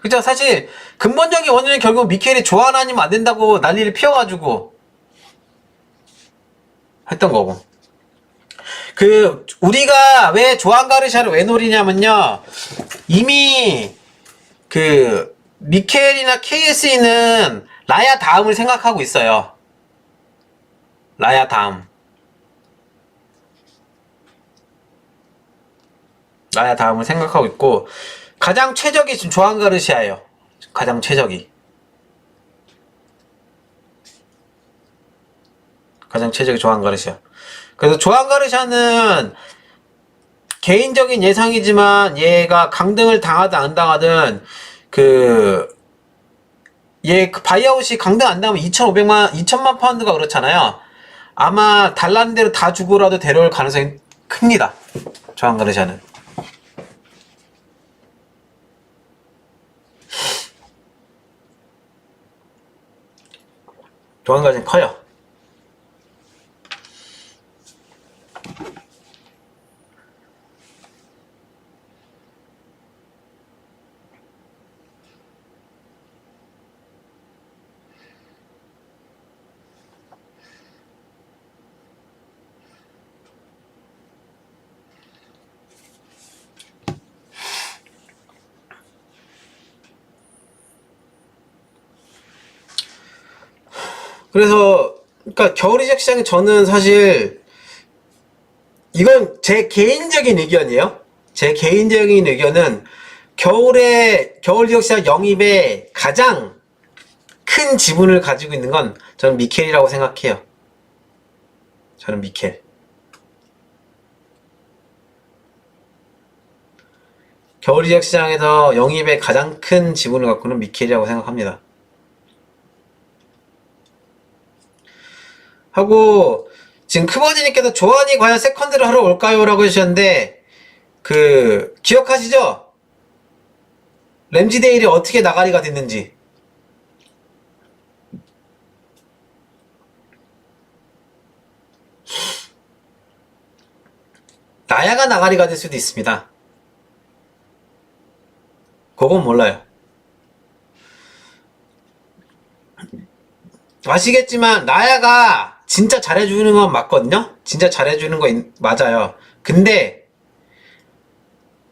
그죠? 사실 근본적인 원인은 결국 미켈이 조안 아니면 안 된다고 난리를 피워가지고 했던 거고. 우리가 왜 조안 가르샤를 왜 노리냐면요. 이미 미켈이나 KSE는 라야 다음을 생각하고 있어요. 라야 다음. 라야 다음을 생각하고 있고, 가장 최적이 지금 조한 가르시아예요. 가장 최적이. 가장 최적이 조한 가르시아. 그래서 조한 가르시아는 개인적인 예상이지만 얘가 강등을 당하든 안 당하든 얘 그 바이아웃이 강등 안 당하면 2,000만 파운드가 그렇잖아요. 아마 달라는 대로 다 주고라도 데려올 가능성이 큽니다. 조한 가르시아는. 조한 가르시아는 커요. 그래서 그러니까 겨울 이적 시장에 저는 사실 이건 제 개인적인 의견이에요. 제 개인적인 의견은 겨울 이적 시장 영입에 가장 큰 지분을 가지고 있는 건 저는 미켈이라고 생각해요. 저는 미켈. 겨울 이적 시장에서 영입에 가장 큰 지분을 갖고 있는 미켈이라고 생각합니다. 하고 지금 크버지님께서 조한이 과연 세컨드를 하러 올까요? 라고 해주셨는데 기억하시죠? 램지데일이 어떻게 나가리가 됐는지. 나야가 나가리가 될 수도 있습니다. 그건 몰라요. 아시겠지만 나야가 진짜 잘해주는 건 맞거든요. 진짜 잘해주는 거 맞아요. 근데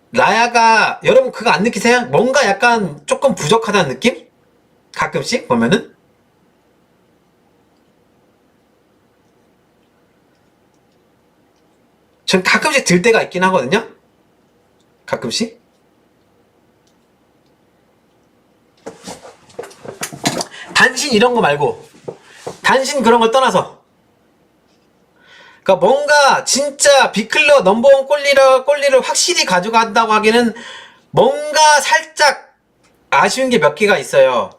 나야가 여러분 그거 안 느끼세요? 뭔가 약간 조금 부족하다는 느낌? 가끔씩 보면은 전 가끔씩 들 때가 있긴 하거든요. 가끔씩. 단신 이런 거 말고 단신 그런 걸 떠나서 그러니까 뭔가 진짜 빅클럽 넘버원 꼴리를 확실히 가져간다고 하기는 뭔가 살짝 아쉬운 게 몇 개가 있어요.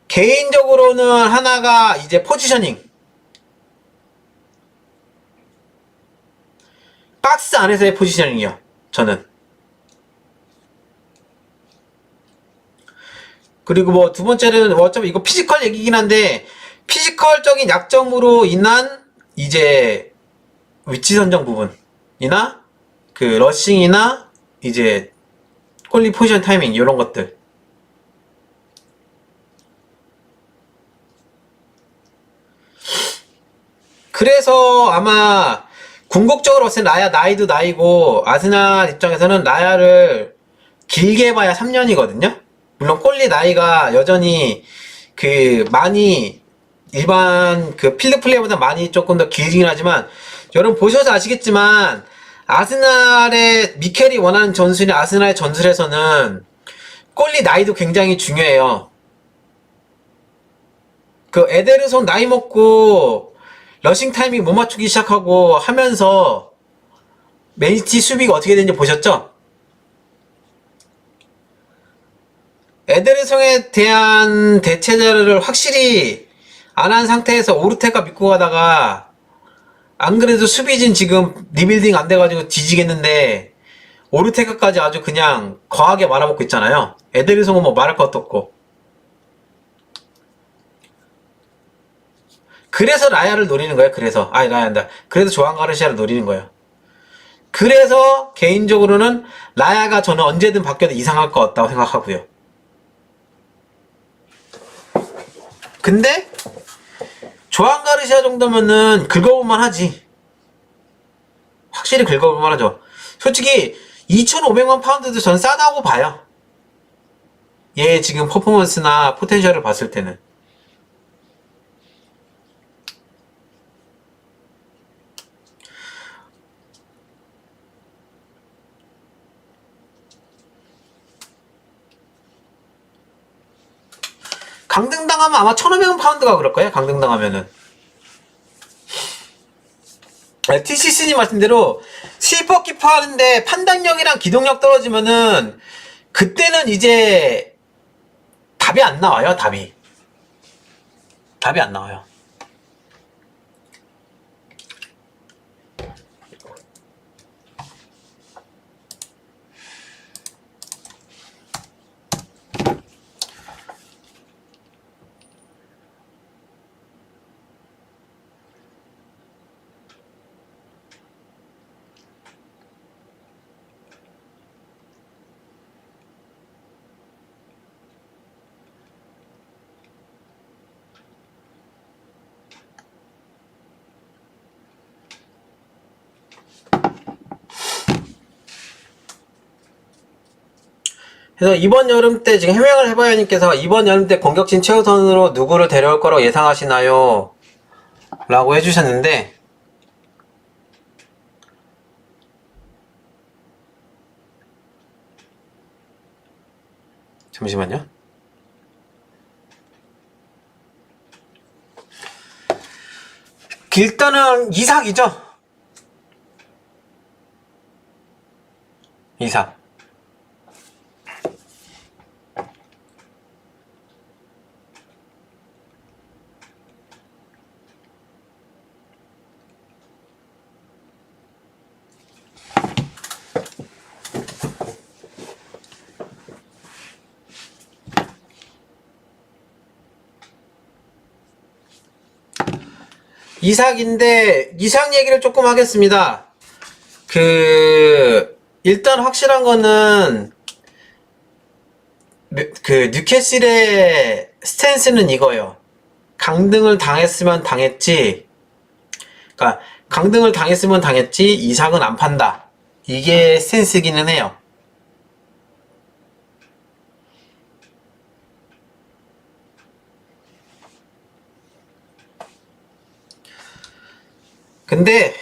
개인적으로는 하나가 이제 포지셔닝. 박스 안에서의 포지셔닝이요. 저는. 그리고 뭐 두 번째는 어차피 이거 피지컬 얘기긴 한데 피지컬적인 약점으로 인한 이제 위치 선정 부분이나 러싱이나 이제 꼴리 포지션 타이밍 이런 것들. 그래서 아마 궁극적으로 봤을 때 라야 나이도 나이고 아스날 입장에서는 라야를 길게 봐야 3년이거든요. 물론 꼴리 나이가 여전히 많이 일반 필드 플레이보다 많이 조금 더 길긴 하지만 여러분 보셔서 아시겠지만 아스날의 미켈이 원하는 전술이 아스날의 전술에서는 꼴리 나이도 굉장히 중요해요. 에데르손 나이 먹고 러싱 타이밍 못 맞추기 시작하고 하면서 맨시티 수비가 어떻게 되는지 보셨죠? 에데르송에 대한 대체 자료를 확실히 안 한 상태에서 오르테가 믿고 가다가 안 그래도 수비진 지금 리빌딩 안 돼가지고 뒤지겠는데 오르테가까지 아주 그냥 거하게 말아먹고 있잖아요. 에데르송은 뭐 말할 것도 없고. 그래서 라야를 노리는 거예요. 그래서 조한 가르시아를 노리는 거예요. 그래서 개인적으로는 라야가 저는 언제든 바뀌어도 이상할 것 같다고 생각하고요. 근데 조한 가르시아 정도면은 긁어볼만 하지. 확실히 긁어볼만 하죠. 솔직히 2,500만 파운드도 전 싸다고 봐요. 얘 지금 퍼포먼스나 포텐셜을 봤을 때는. 강등당하면 아마 1,500원 파운드가 그럴 거예요. 강등당하면은. TCC님 말씀대로 스위퍼키퍼 하는데 판단력이랑 기동력 떨어지면은 그때는 이제 답이 안 나와요. 답이 안 나와요. 그래서 이번 여름 때 지금 해명을 해봐야님께서 이번 여름 때 공격진 최우선으로 누구를 데려올 거라고 예상하시나요? 라고 해주셨는데 잠시만요. 일단은 이삭이죠. 이삭. 이삭인데 이삭 얘기를 조금 하겠습니다. 일단 확실한 거는 뉴캐슬의 스탠스는 이거예요. 강등을 당했으면 당했지. 그러니까 강등을 당했으면 당했지 이삭은 안 판다. 이게 스탠스기는 해요. 근데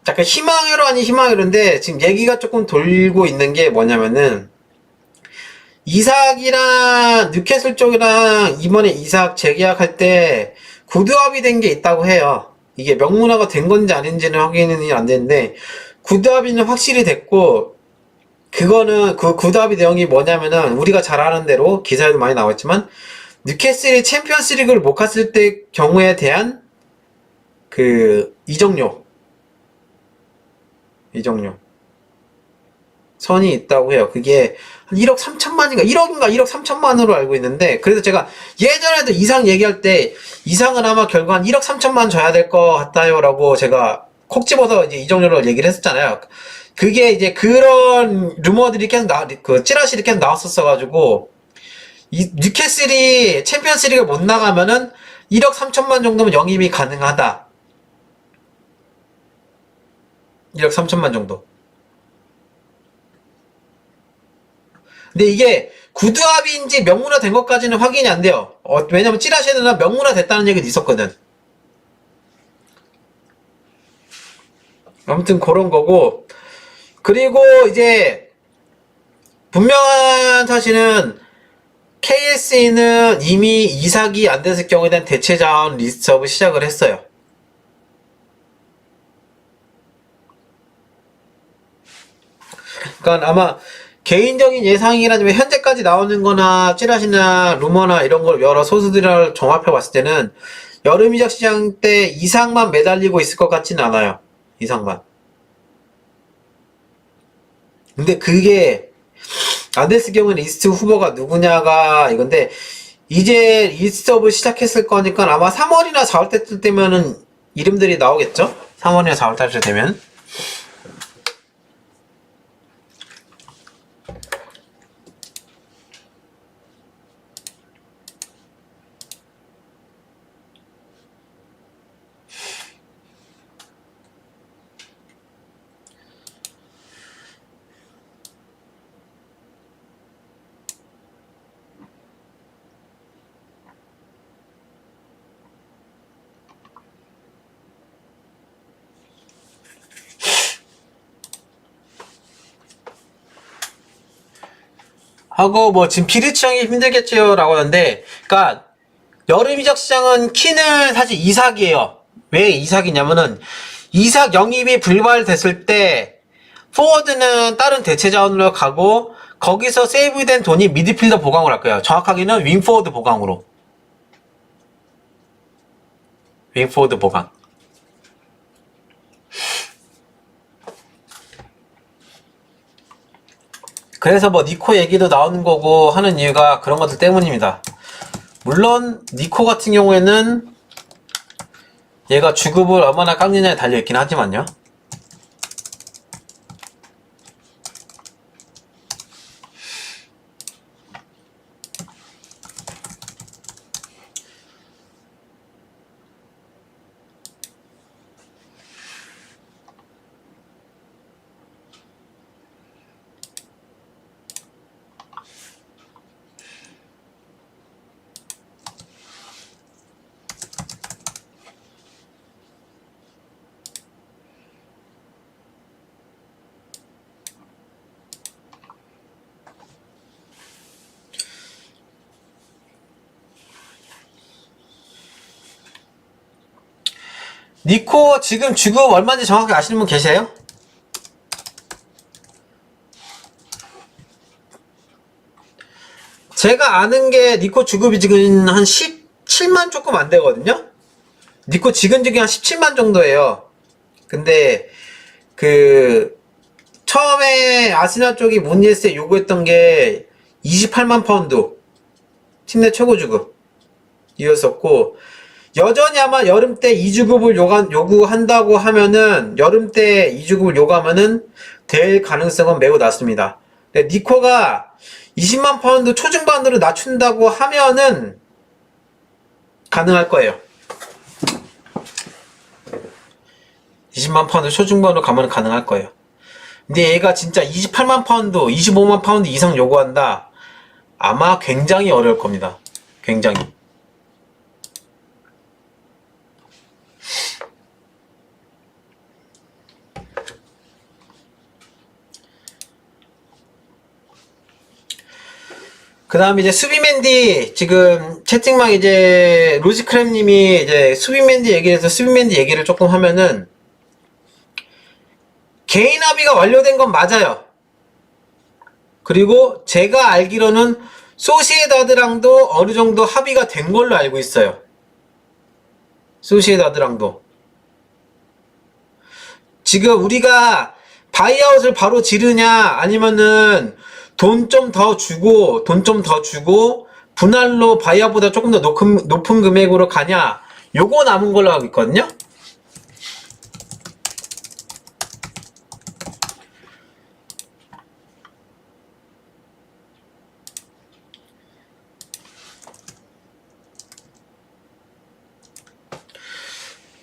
약간 희망회로 아닌 희망회로인데 지금 얘기가 조금 돌고 있는 게 뭐냐면은 이삭이랑 뉴캐슬 쪽이랑 이번에 이삭 재계약할 때 구두합의 된 게 있다고 해요. 이게 명문화가 된 건지 아닌지는 확인이 안 되는데 구두합의는 확실히 됐고 그거는 그 구두합의 내용이 뭐냐면은 우리가 잘 아는 대로 기사에도 많이 나왔지만 뉴캐슬이 챔피언스 리그를 못 갔을 때 경우에 대한 이적료 선이 있다고 해요. 그게 한 1억 3천만인가 1억인가 1억 3천만으로 알고 있는데 그래서 제가 예전에도 이상 얘기할 때 이상은 아마 결국 한 1억 3천만 줘야 될 것 같아요 라고 제가 콕 집어서 이제 이적료를 얘기를 했었잖아요. 그게 이제 그런 루머들이 계속 찌라시들이 계속 나왔었어 가지고 뉴캐슬이 챔피언스 리그 못 나가면은 1억 3천만 정도면 영입이 가능하다. 1억 3천만 정도. 근데 이게 구두합의인지 명문화 된 것까지는 확인이 안 돼요. 왜냐면 찌라시에는 명문화 됐다는 얘기도 있었거든. 아무튼 그런 거고. 그리고 이제 분명한 사실은 KSE는 이미 이삭이 안 됐을 경우에 대한 대체 자원 리스트업을 시작을 했어요. 그러니까 아마 개인적인 예상이라면 현재까지 나오는 거나 찌라시나 루머나 이런 걸 여러 소수들을 종합해 봤을 때는 여름 이적 시장 때 이상만 매달리고 있을 것 같지는 않아요. 이상만. 근데 그게 안 됐을 경우는 리스트 후보가 누구냐가 이건데 이제 리스트업을 시작했을 거니까 아마 3월이나 4월 때쯤 되면은 이름들이 나오겠죠? 3월이나 4월 달쯤 되면. 하고 뭐 지금 비르치형이 힘들겠지요 라고 하는데, 그러니까 여름 이적 시장은 키는 사실 이삭이에요. 왜 이삭이냐면은 이삭 영입이 불발됐을 때 포워드는 다른 대체 자원으로 가고 거기서 세이브된 돈이 미드필더 보강으로 할 거예요. 정확하게는 윙포워드 보강으로. 윙포워드 보강. 그래서 뭐 니코 얘기도 나오는 거고 하는 이유가 그런 것들 때문입니다. 물론 니코 같은 경우에는 얘가 주급을 얼마나 깎느냐에 달려있긴 하지만요. 니코 지금 주급 얼마인지 정확히 아시는 분 계세요? 제가 아는 게 니코 주급이 지금 한 17만 조금 안 되거든요? 니코 지금 한 17만 정도예요. 근데 처음에 아스날 쪽이 문니에스에 요구했던 게 28만 파운드 팀 내 최고 주급 이었었고, 여전히 아마 여름 때 2주급을 요구한다고 하면은, 여름 때 2주급을 요구하면은 될 가능성은 매우 낮습니다. 니코가 20만 파운드 초중반으로 낮춘다고 하면은 가능할 거예요. 20만 파운드 초중반으로 가면 가능할 거예요. 근데 얘가 진짜 28만 파운드, 25만 파운드 이상 요구한다? 아마 굉장히 어려울 겁니다. 굉장히. 그 다음에 이제 수비맨디, 지금 채팅방 이제 로지크램님이 이제 수비맨디 얘기를 해서 수비맨디 얘기를 조금 하면은, 개인 합의가 완료된 건 맞아요. 그리고 제가 알기로는 소시에다드랑도 어느 정도 합의가 된 걸로 알고 있어요. 소시에다드랑도. 지금 우리가 바이아웃을 바로 지르냐, 아니면은 돈 좀 더 주고 분할로 바이아웃보다 조금 더 높은 금액으로 가냐, 요거 남은 걸로 알고 있거든요.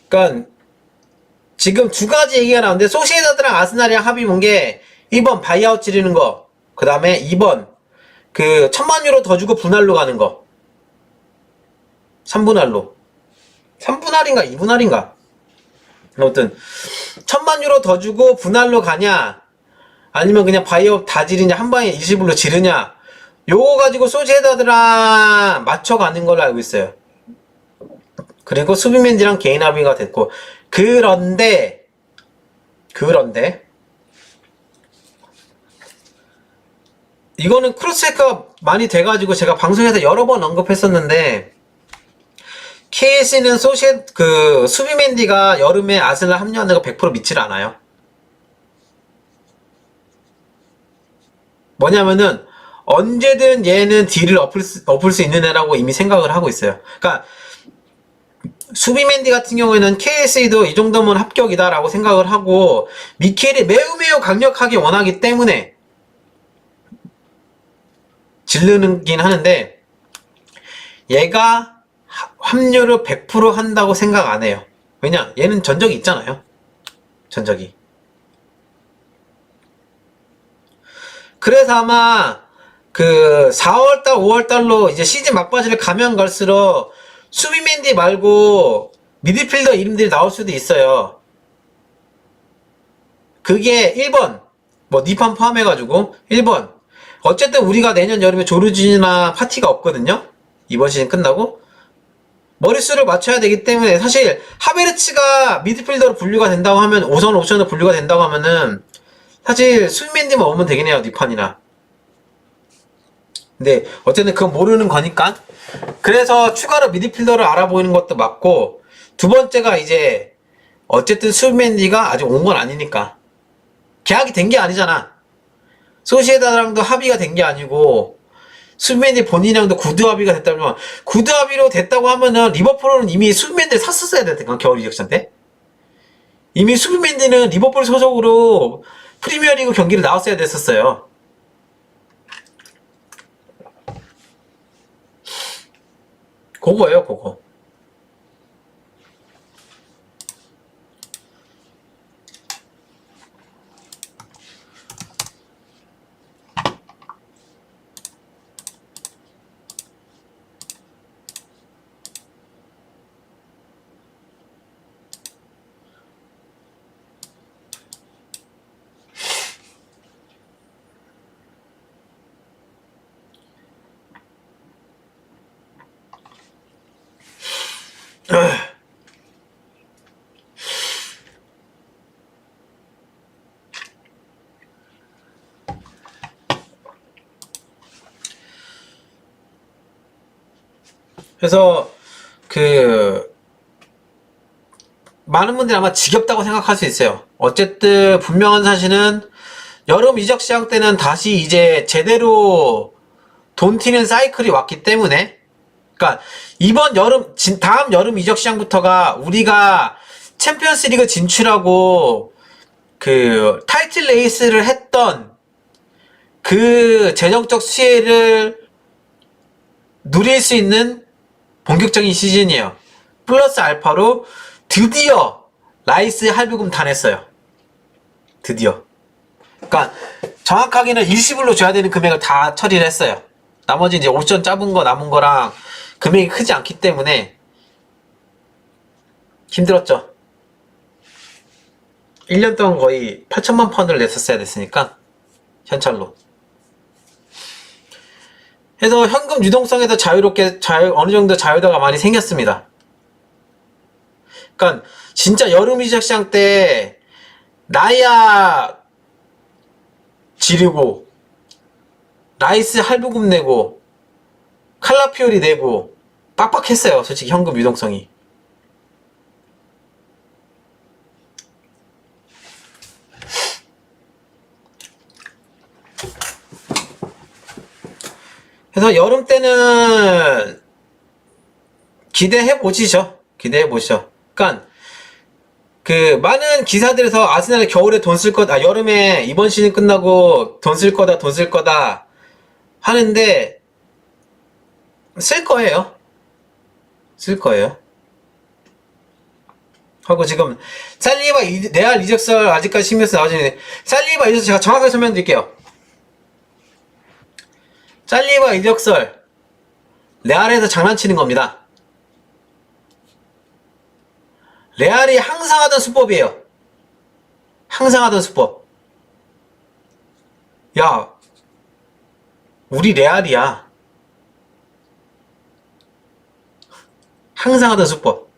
그러니까 지금 두 가지 얘기가 나오는데, 소시에다드랑 아스날이랑 합의 본 게 1번 바이아웃 지르는 거, 그 다음에 2번 1000만 유로 더 주고 분할로 가는 거. 3분할로. 3분할인가 2분할인가? 아무튼 1000만 유로 더 주고 분할로 가냐, 아니면 그냥 바이아웃 다 지르냐, 한 방에 일시불로 지르냐, 요거 가지고 소시에다드랑 맞춰가는 걸로 알고 있어요. 그리고 수비맨디랑 개인 합의가 됐고, 그런데 이거는 크로스체크가 많이 돼가지고 제가 방송에서 여러 번 언급했었는데, KS는 수비맨디가 여름에 아스날 합류하는 거 100% 믿질 않아요. 뭐냐면은 언제든 얘는 딜을 엎을 수 있는 애라고 이미 생각을 하고 있어요. 그러니까 수비맨디 같은 경우에는 KSE도 이 정도면 합격이다라고 생각을 하고, 미켈이 매우 강력하게 원하기 때문에 질르긴 하는데, 얘가 합류를 100% 한다고 생각 안 해요. 왜냐? 얘는 전적이 있잖아요. 전적이. 그래서 아마 4월달, 5월달로 이제 시즌 막바지를 가면 갈수록 수비맨디 말고 미드필더 이름들이 나올 수도 있어요. 그게 1번, 뭐 니판 포함해가지고 1번 어쨌든 우리가 내년 여름에 조르지나 파티가 없거든요. 이번 시즌 끝나고 머릿수를 맞춰야 되기 때문에 사실 하베르츠가 미드필더로 분류가 된다고 하면 5선 옵션으로 분류가 된다고 하면은 사실 수비맨디만 오면 되긴 해요. 뒷판이나. 근데 어쨌든 그건 모르는 거니까. 그래서 추가로 미드필더를 알아보는 것도 맞고, 두 번째가 이제 어쨌든 수비맨디가 아직 온 건 아니니까. 계약이 된 게 아니잖아. 소시에다랑도 합의가 된 게 아니고 수비맨디 본인이랑도 구두 합의가 됐다면, 구두 합의로 됐다고 하면은 리버풀은 이미 수비맨디를 샀었어야 됐던 겨울 이적전 때. 이미 수비맨디는 리버풀 소속으로 프리미어리그 경기를 나왔어야 됐었어요. 그거예요, 그거. 그래서 많은 분들이 아마 지겹다고 생각할 수 있어요. 어쨌든 분명한 사실은 여름 이적 시장 때는 다시 이제 제대로 돈 튀는 사이클이 왔기 때문에, 그러니까 이번 여름 다음 여름 이적 시장부터가 우리가 챔피언스리그 진출하고 타이틀 레이스를 했던 그 재정적 수혜를 누릴 수 있는 본격적인 시즌이에요. 플러스 알파로 드디어 라이스 할부금 다 냈어요. 드디어. 그러니까 정확하게는 일시불로 줘야 되는 금액을 다 처리를 했어요. 나머지 이제 옵션 잡은 거 남은 거랑 금액이 크지 않기 때문에 힘들었죠. 1년 동안 거의 8천만 파운드를 냈었어야 됐으니까 현찰로. 그래서 현금 유동성에서 자유롭게 어느 정도 자유도가 많이 생겼습니다. 그러니까 진짜 여름 이적 시장 때 나야 지르고 라이스 할부금 내고 칼라피오리 내고 빡빡했어요. 솔직히 현금 유동성이. 그래서 여름 때는 기대해 보시죠. 기대해 보시죠. 그러니까 많은 기사들에서 아스날이 겨울에 돈 쓸 거다, 여름에 이번 시즌 끝나고 돈 쓸 거다 하는데 쓸 거예요. 쓸 거예요. 하고 지금 살리바 레알 이적설 아직까지 신경쓰 나오지는, 살리바 이적설 제가 정확하게 설명드릴게요. 살리바 이적설 레알에서 장난치는 겁니다. 레알이 항상 하던 수법이에요. 항상 하던 수법. 야, 우리 레알이야. 항상 하던 수법.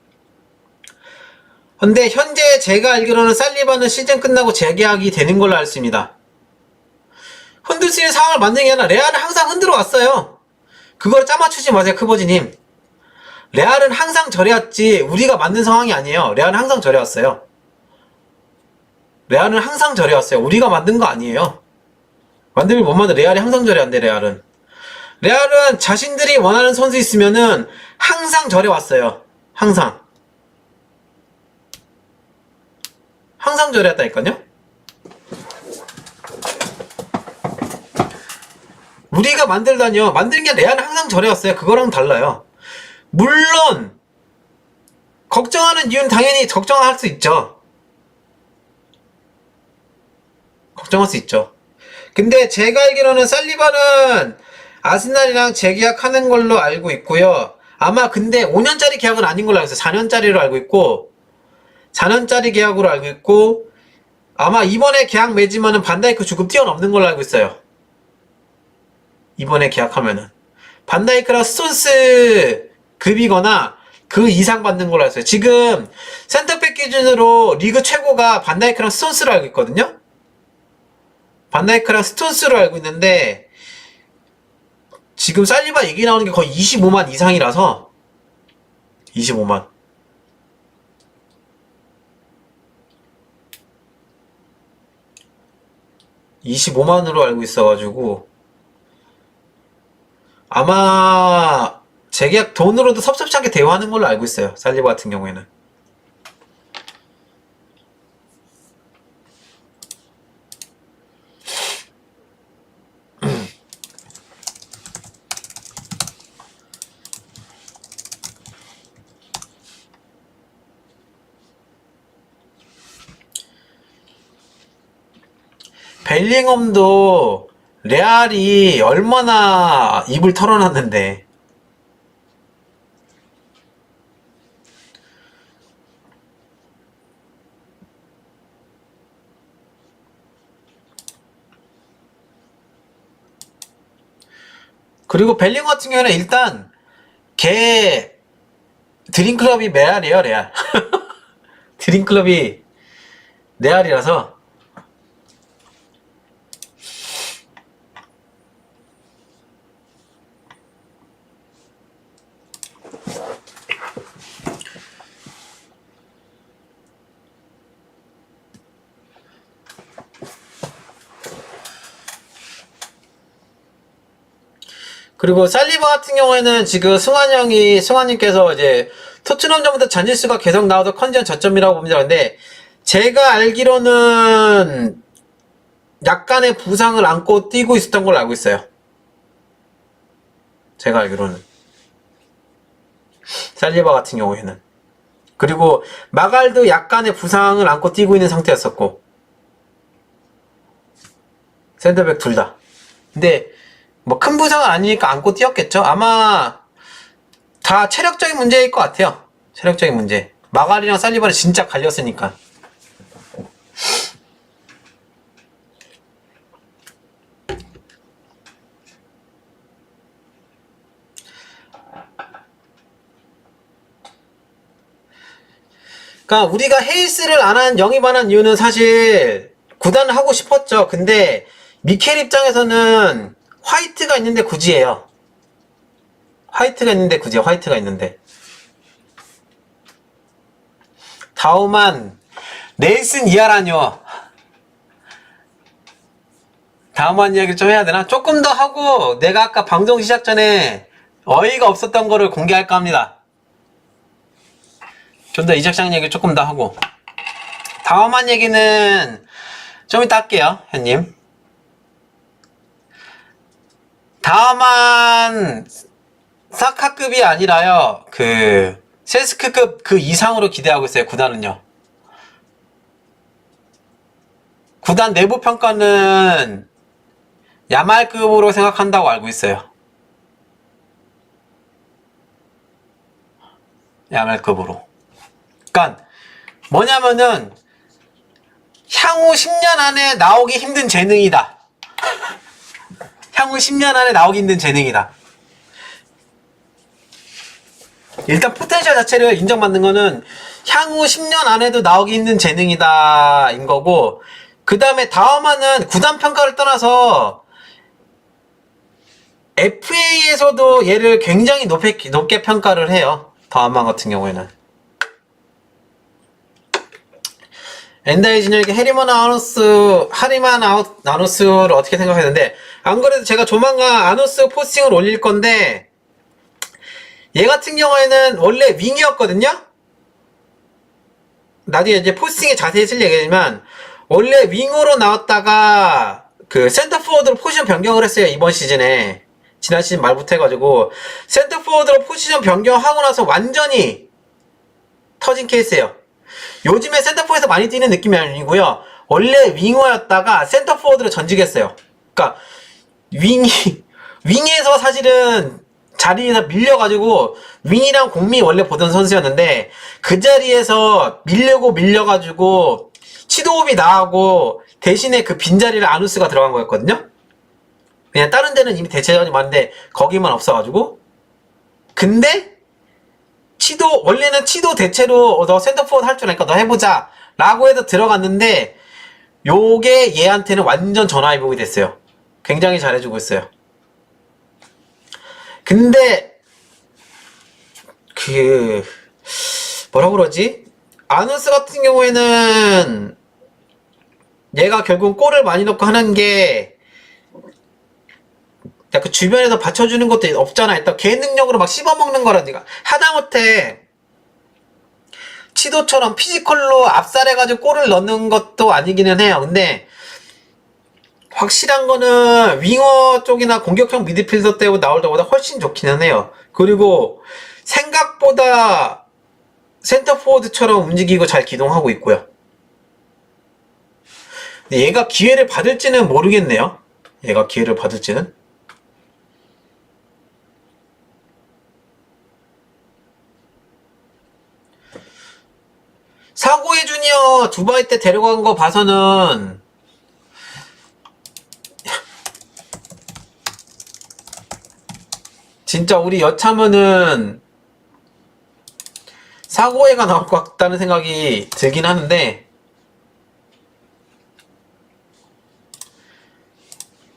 근데 현재 제가 알기로는 살리바는 시즌 끝나고 재계약이 되는 걸로 알았습니다. 흔들 수 있는 상황을 만든 게 아니라 레알은 항상 흔들어 왔어요. 그걸 짜맞추지 마세요, 크버지님. 레알은 항상 저래왔지 우리가 만든 상황이 아니에요. 레알은 항상 저래왔어요. 레알은 항상 저래왔어요. 우리가 만든 거 아니에요. 만들면 못 만든, 레알이 항상 저래왔는데. 레알은 자신들이 원하는 선수 있으면은 항상 저래왔어요. 항상 저래왔다니까요. 우리가 만들다니요. 만든 게 레알은 항상 저래왔어요. 그거랑 달라요. 물론 걱정하는 이유는 당연히 걱정할 수 있죠. 걱정할 수 있죠. 근데 제가 알기로는 살리바는 아스날이랑 재계약하는 걸로 알고 있고요. 아마 근데 5년짜리 계약은 아닌 걸로 알고 있어요. 4년짜리로 알고 있고, 4년짜리 계약으로 알고 있고, 아마 이번에 계약 맺으면은 반다이크 주급 뛰어넘는 걸로 알고 있어요. 이번에 계약하면은. 반다이크랑 스톤스 급이거나 그 이상 받는 걸로 알고 있어요. 지금 센터백 기준으로 리그 최고가 반다이크랑 스톤스로 알고 있거든요. 반다이크랑 스톤스로 알고 있는데 지금 살리바 얘기 나오는 게 거의 25만 이상이라서 25만. (25만으로) 알고 있어가지고 아마 재계약 돈으로도 섭섭치 않게 대우하는 걸로 알고 있어요. 살리바 같은 경우에는. 벨링엄도 레알이 얼마나 입을 털어놨는데. 그리고 벨링엄 같은 경우는 일단 걔 드림클럽이 레알이에요. 레알. 드림클럽이 레알이라서. 그리고 살리바 같은 경우에는 지금 승환님께서 이제 토트넘전부터 잔지수가 계속 나와도 컨디션 저점이라고 봅니다. 근데 제가 알기로는 약간의 부상을 안고 뛰고 있었던 걸로 알고 있어요. 제가 알기로는. 살리바 같은 경우에는. 그리고 마갈도 약간의 부상을 안고 뛰고 있는 상태였었고. 센터백 둘 다. 근데 뭐 큰 부상은 아니니까 안고 뛰었겠죠? 아마 다 체력적인 문제일 것 같아요. 체력적인 문제. 마갈이랑 살리바는 진짜 갈렸으니까. 그러니까 우리가 헤이스를 영입 안 한 이유는 사실 구단을 하고 싶었죠. 근데 미켈 입장에서는 화이트가 있는데 굳이 해요. 화이트가 있는데. 다음한 넬슨 이하라뇨. 다음한 이야기를 좀 해야 되나? 조금 더 하고 내가 아까 방송 시작 전에 어이가 없었던 거를 공개할까 합니다. 좀 더 이적장 얘기를 조금 더 하고. 다음한 얘기는 좀 이따 할게요, 현님. 다음한 사카급이 아니라요, 세스크급 그 이상으로 기대하고 있어요, 구단은요. 구단 내부 평가는 야말급으로 생각한다고 알고 있어요. 야말급으로. 그러니까 뭐냐면은 향후 10년 안에 나오기 힘든 재능이다. 향후 10년 안에 나오기 힘든 재능이다. 일단 포텐셜 자체를 인정받는 거는 향후 10년 안에도 나오기 힘든 재능이다 인 거고, 그 다음에 다음화는 구단 평가를 떠나서 FA에서도 얘를 굉장히 높게 평가를 해요. 다음화 같은 경우에는. 엔다이 진혁에게 하리만 아노스를 어떻게 생각했는데, 안 그래도 제가 조만간 아노스 포스팅을 올릴 건데, 얘 같은 경우에는 원래 윙이었거든요? 나중에 이제 포스팅에 자세히 쓸 얘기지만, 원래 윙으로 나왔다가, 센터포워드로 포지션 변경을 했어요, 이번 시즌에. 지난 시즌 말부터 해가지고, 센터포워드로 포지션 변경하고 나서 완전히 터진 케이스예요. 요즘에 센터포에서 많이 뛰는 느낌이 아니고요. 원래 윙어였다가 센터포워드로 전직했어요. 그러니까 윙에서 사실은 자리에서 밀려가지고 윙이랑 공미 원래 보던 선수였는데, 그 자리에서 밀려가지고 치도흡이 나가고 대신에 그 빈자리를 아누스가 들어간 거였거든요. 그냥 다른 데는 이미 대체 자원이 많은데 거기만 없어가지고. 근데 원래는 치도 대체로 너 센터포워드 할 줄 아니까 너 해보자 라고 해서 들어갔는데 요게 얘한테는 완전 전화위복이 됐어요. 굉장히 잘해주고 있어요. 근데 뭐라고 그러지? 아누스 같은 경우에는 얘가 결국 골을 많이 넣고 하는 게 그 주변에서 받쳐주는 것도 없잖아. 일단 개 능력으로 막 씹어먹는 거라니까. 하다못해 치도처럼 피지컬로 압살해가지고 골을 넣는 것도 아니기는 해요. 근데 확실한 거는 윙어 쪽이나 공격형 미드필더 때 나올 때보다 훨씬 좋기는 해요. 그리고 생각보다 센터포워드처럼 움직이고 잘 기동하고 있고요. 근데 얘가 기회를 받을지는 모르겠네요. 얘가 기회를 받을지는. 사고의 주니어 두바이 때 데려간 거 봐서는 진짜 우리 여차면은 사고회가 나올 것 같다는 생각이 들긴 하는데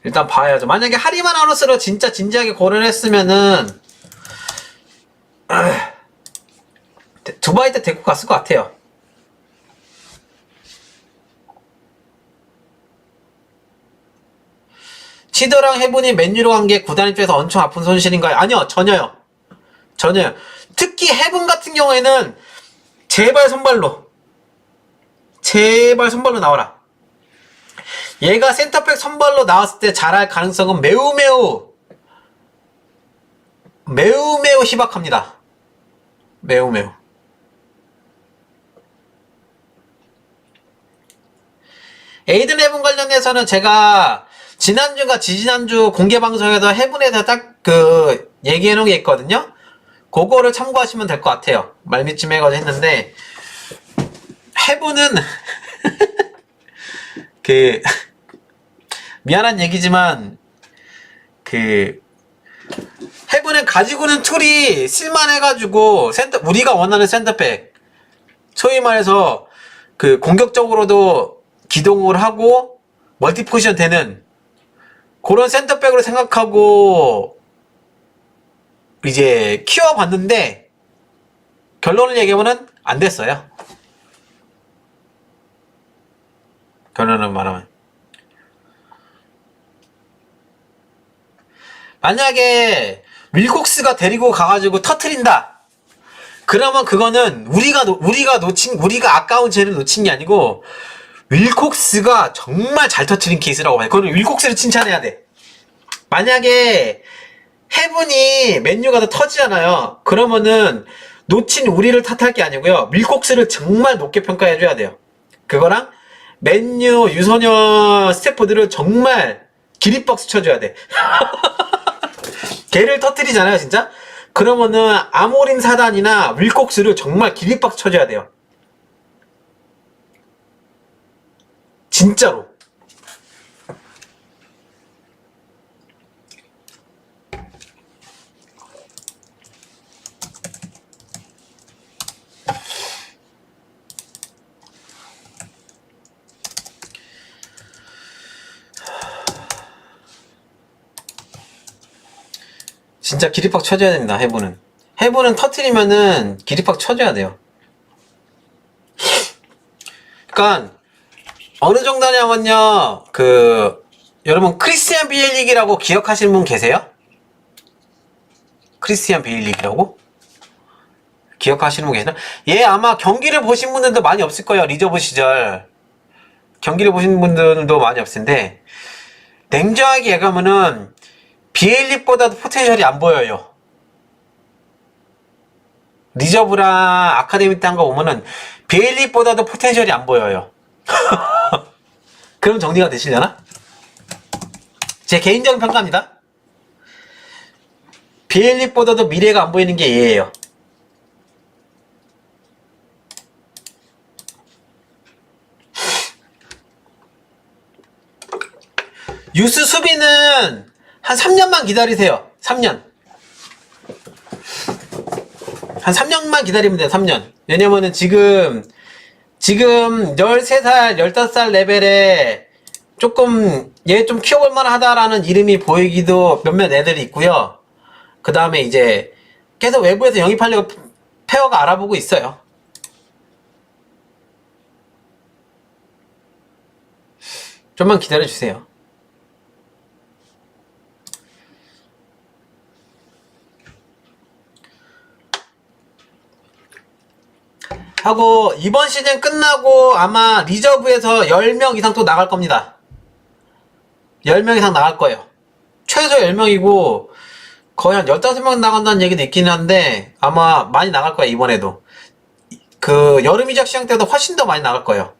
일단 봐야죠. 만약에 하리만 아로스로 진짜 진지하게 고려를 했으면은 두바이 때 데리고 갔을 것 같아요. 치더랑 해보니 맨유로 간 게 구단 입장에서 엄청 아픈 손실인가요? 아니요, 전혀요. 특히 해븐 같은 경우에는 제발 선발로 나와라. 얘가 센터백 선발로 나왔을 때 잘할 가능성은 매우 희박합니다. 매우. 에이든 해븐 관련해서는 제가 지난주가 지지난주 공개방송에서 해븐에서 딱 얘기해놓은 게 있거든요. 그거를 참고하시면 될 것 같아요. 말미쯤 해가지고 했는데 해븐은 미안한 얘기지만 해븐은 가지고는 툴이 쓸만해가지고 우리가 원하는 센터백 소위 말해서 공격적으로도 기동을 하고 멀티포지션 되는 그런 센터백으로 생각하고 이제 키워봤는데 결론을 얘기하면은 안 됐어요. 결론을 말하면 만약에 윌콕스가 데리고 가가지고 터트린다. 그러면 그거는 우리가 아까운 쟤를 놓친 게 아니고 윌콕스가 정말 잘 터트린 케이스라고 봐요. 그건 윌콕스를 칭찬해야 돼. 만약에 해븐이 맨유가 더 터지잖아요. 그러면은 놓친 우리를 탓할 게 아니고요. 윌콕스를 정말 높게 평가해줘야 돼요. 그거랑 맨유 유소년 스태프들을 정말 기립박수 쳐줘야 돼. 걔를 터트리잖아요, 진짜? 그러면은 아모린 사단이나 윌콕스를 정말 기립박수 쳐줘야 돼요. 진짜로. 진짜 기립박 쳐줘야 됩니다. 해보는 터트리면은 기립박 쳐줘야 돼요. 그러니까 어느 정도냐면요, 여러분 크리스티안 비엘릭이라고 기억하시는 분 계세요? 크리스티안 비엘릭이라고? 기억하시는 분 계시나? 얘 아마 경기를 보신 분들도 많이 없을 거예요. 리저브 시절 경기를 보신 분들도 많이 없을 텐데 냉정하게 얘기하면은 비엘릭보다도 포텐셜이 안 보여요. 리저브랑 아카데미 때 한 거 보면은 비엘릭보다도 포텐셜이 안 보여요. 그럼 정리가 되시려나? 제 개인적인 평가입니다. 비엘릭보다도 미래가 안 보이는 게 얘예요. 유스 수비는 한 3년만 기다리세요. 3년. 한 3년만 기다리면 돼요. 3년. 왜냐면은 지금 13살, 15살 레벨에 조금 얘 좀 키워볼 만하다라는 이름이 보이기도 몇몇 애들이 있고요. 그 다음에 이제 계속 외부에서 영입하려고 페어가 알아보고 있어요. 좀만 기다려주세요. 하고 이번 시즌 끝나고 아마 리저브에서 10명 이상 또 나갈 겁니다. 10명 이상 나갈 거예요. 최소 10명이고 거의 한 15명 나간다는 얘기도 있긴 한데 아마 많이 나갈 거예요. 이번에도 그 여름 이적 시장 때보다 훨씬 더 많이 나갈 거예요.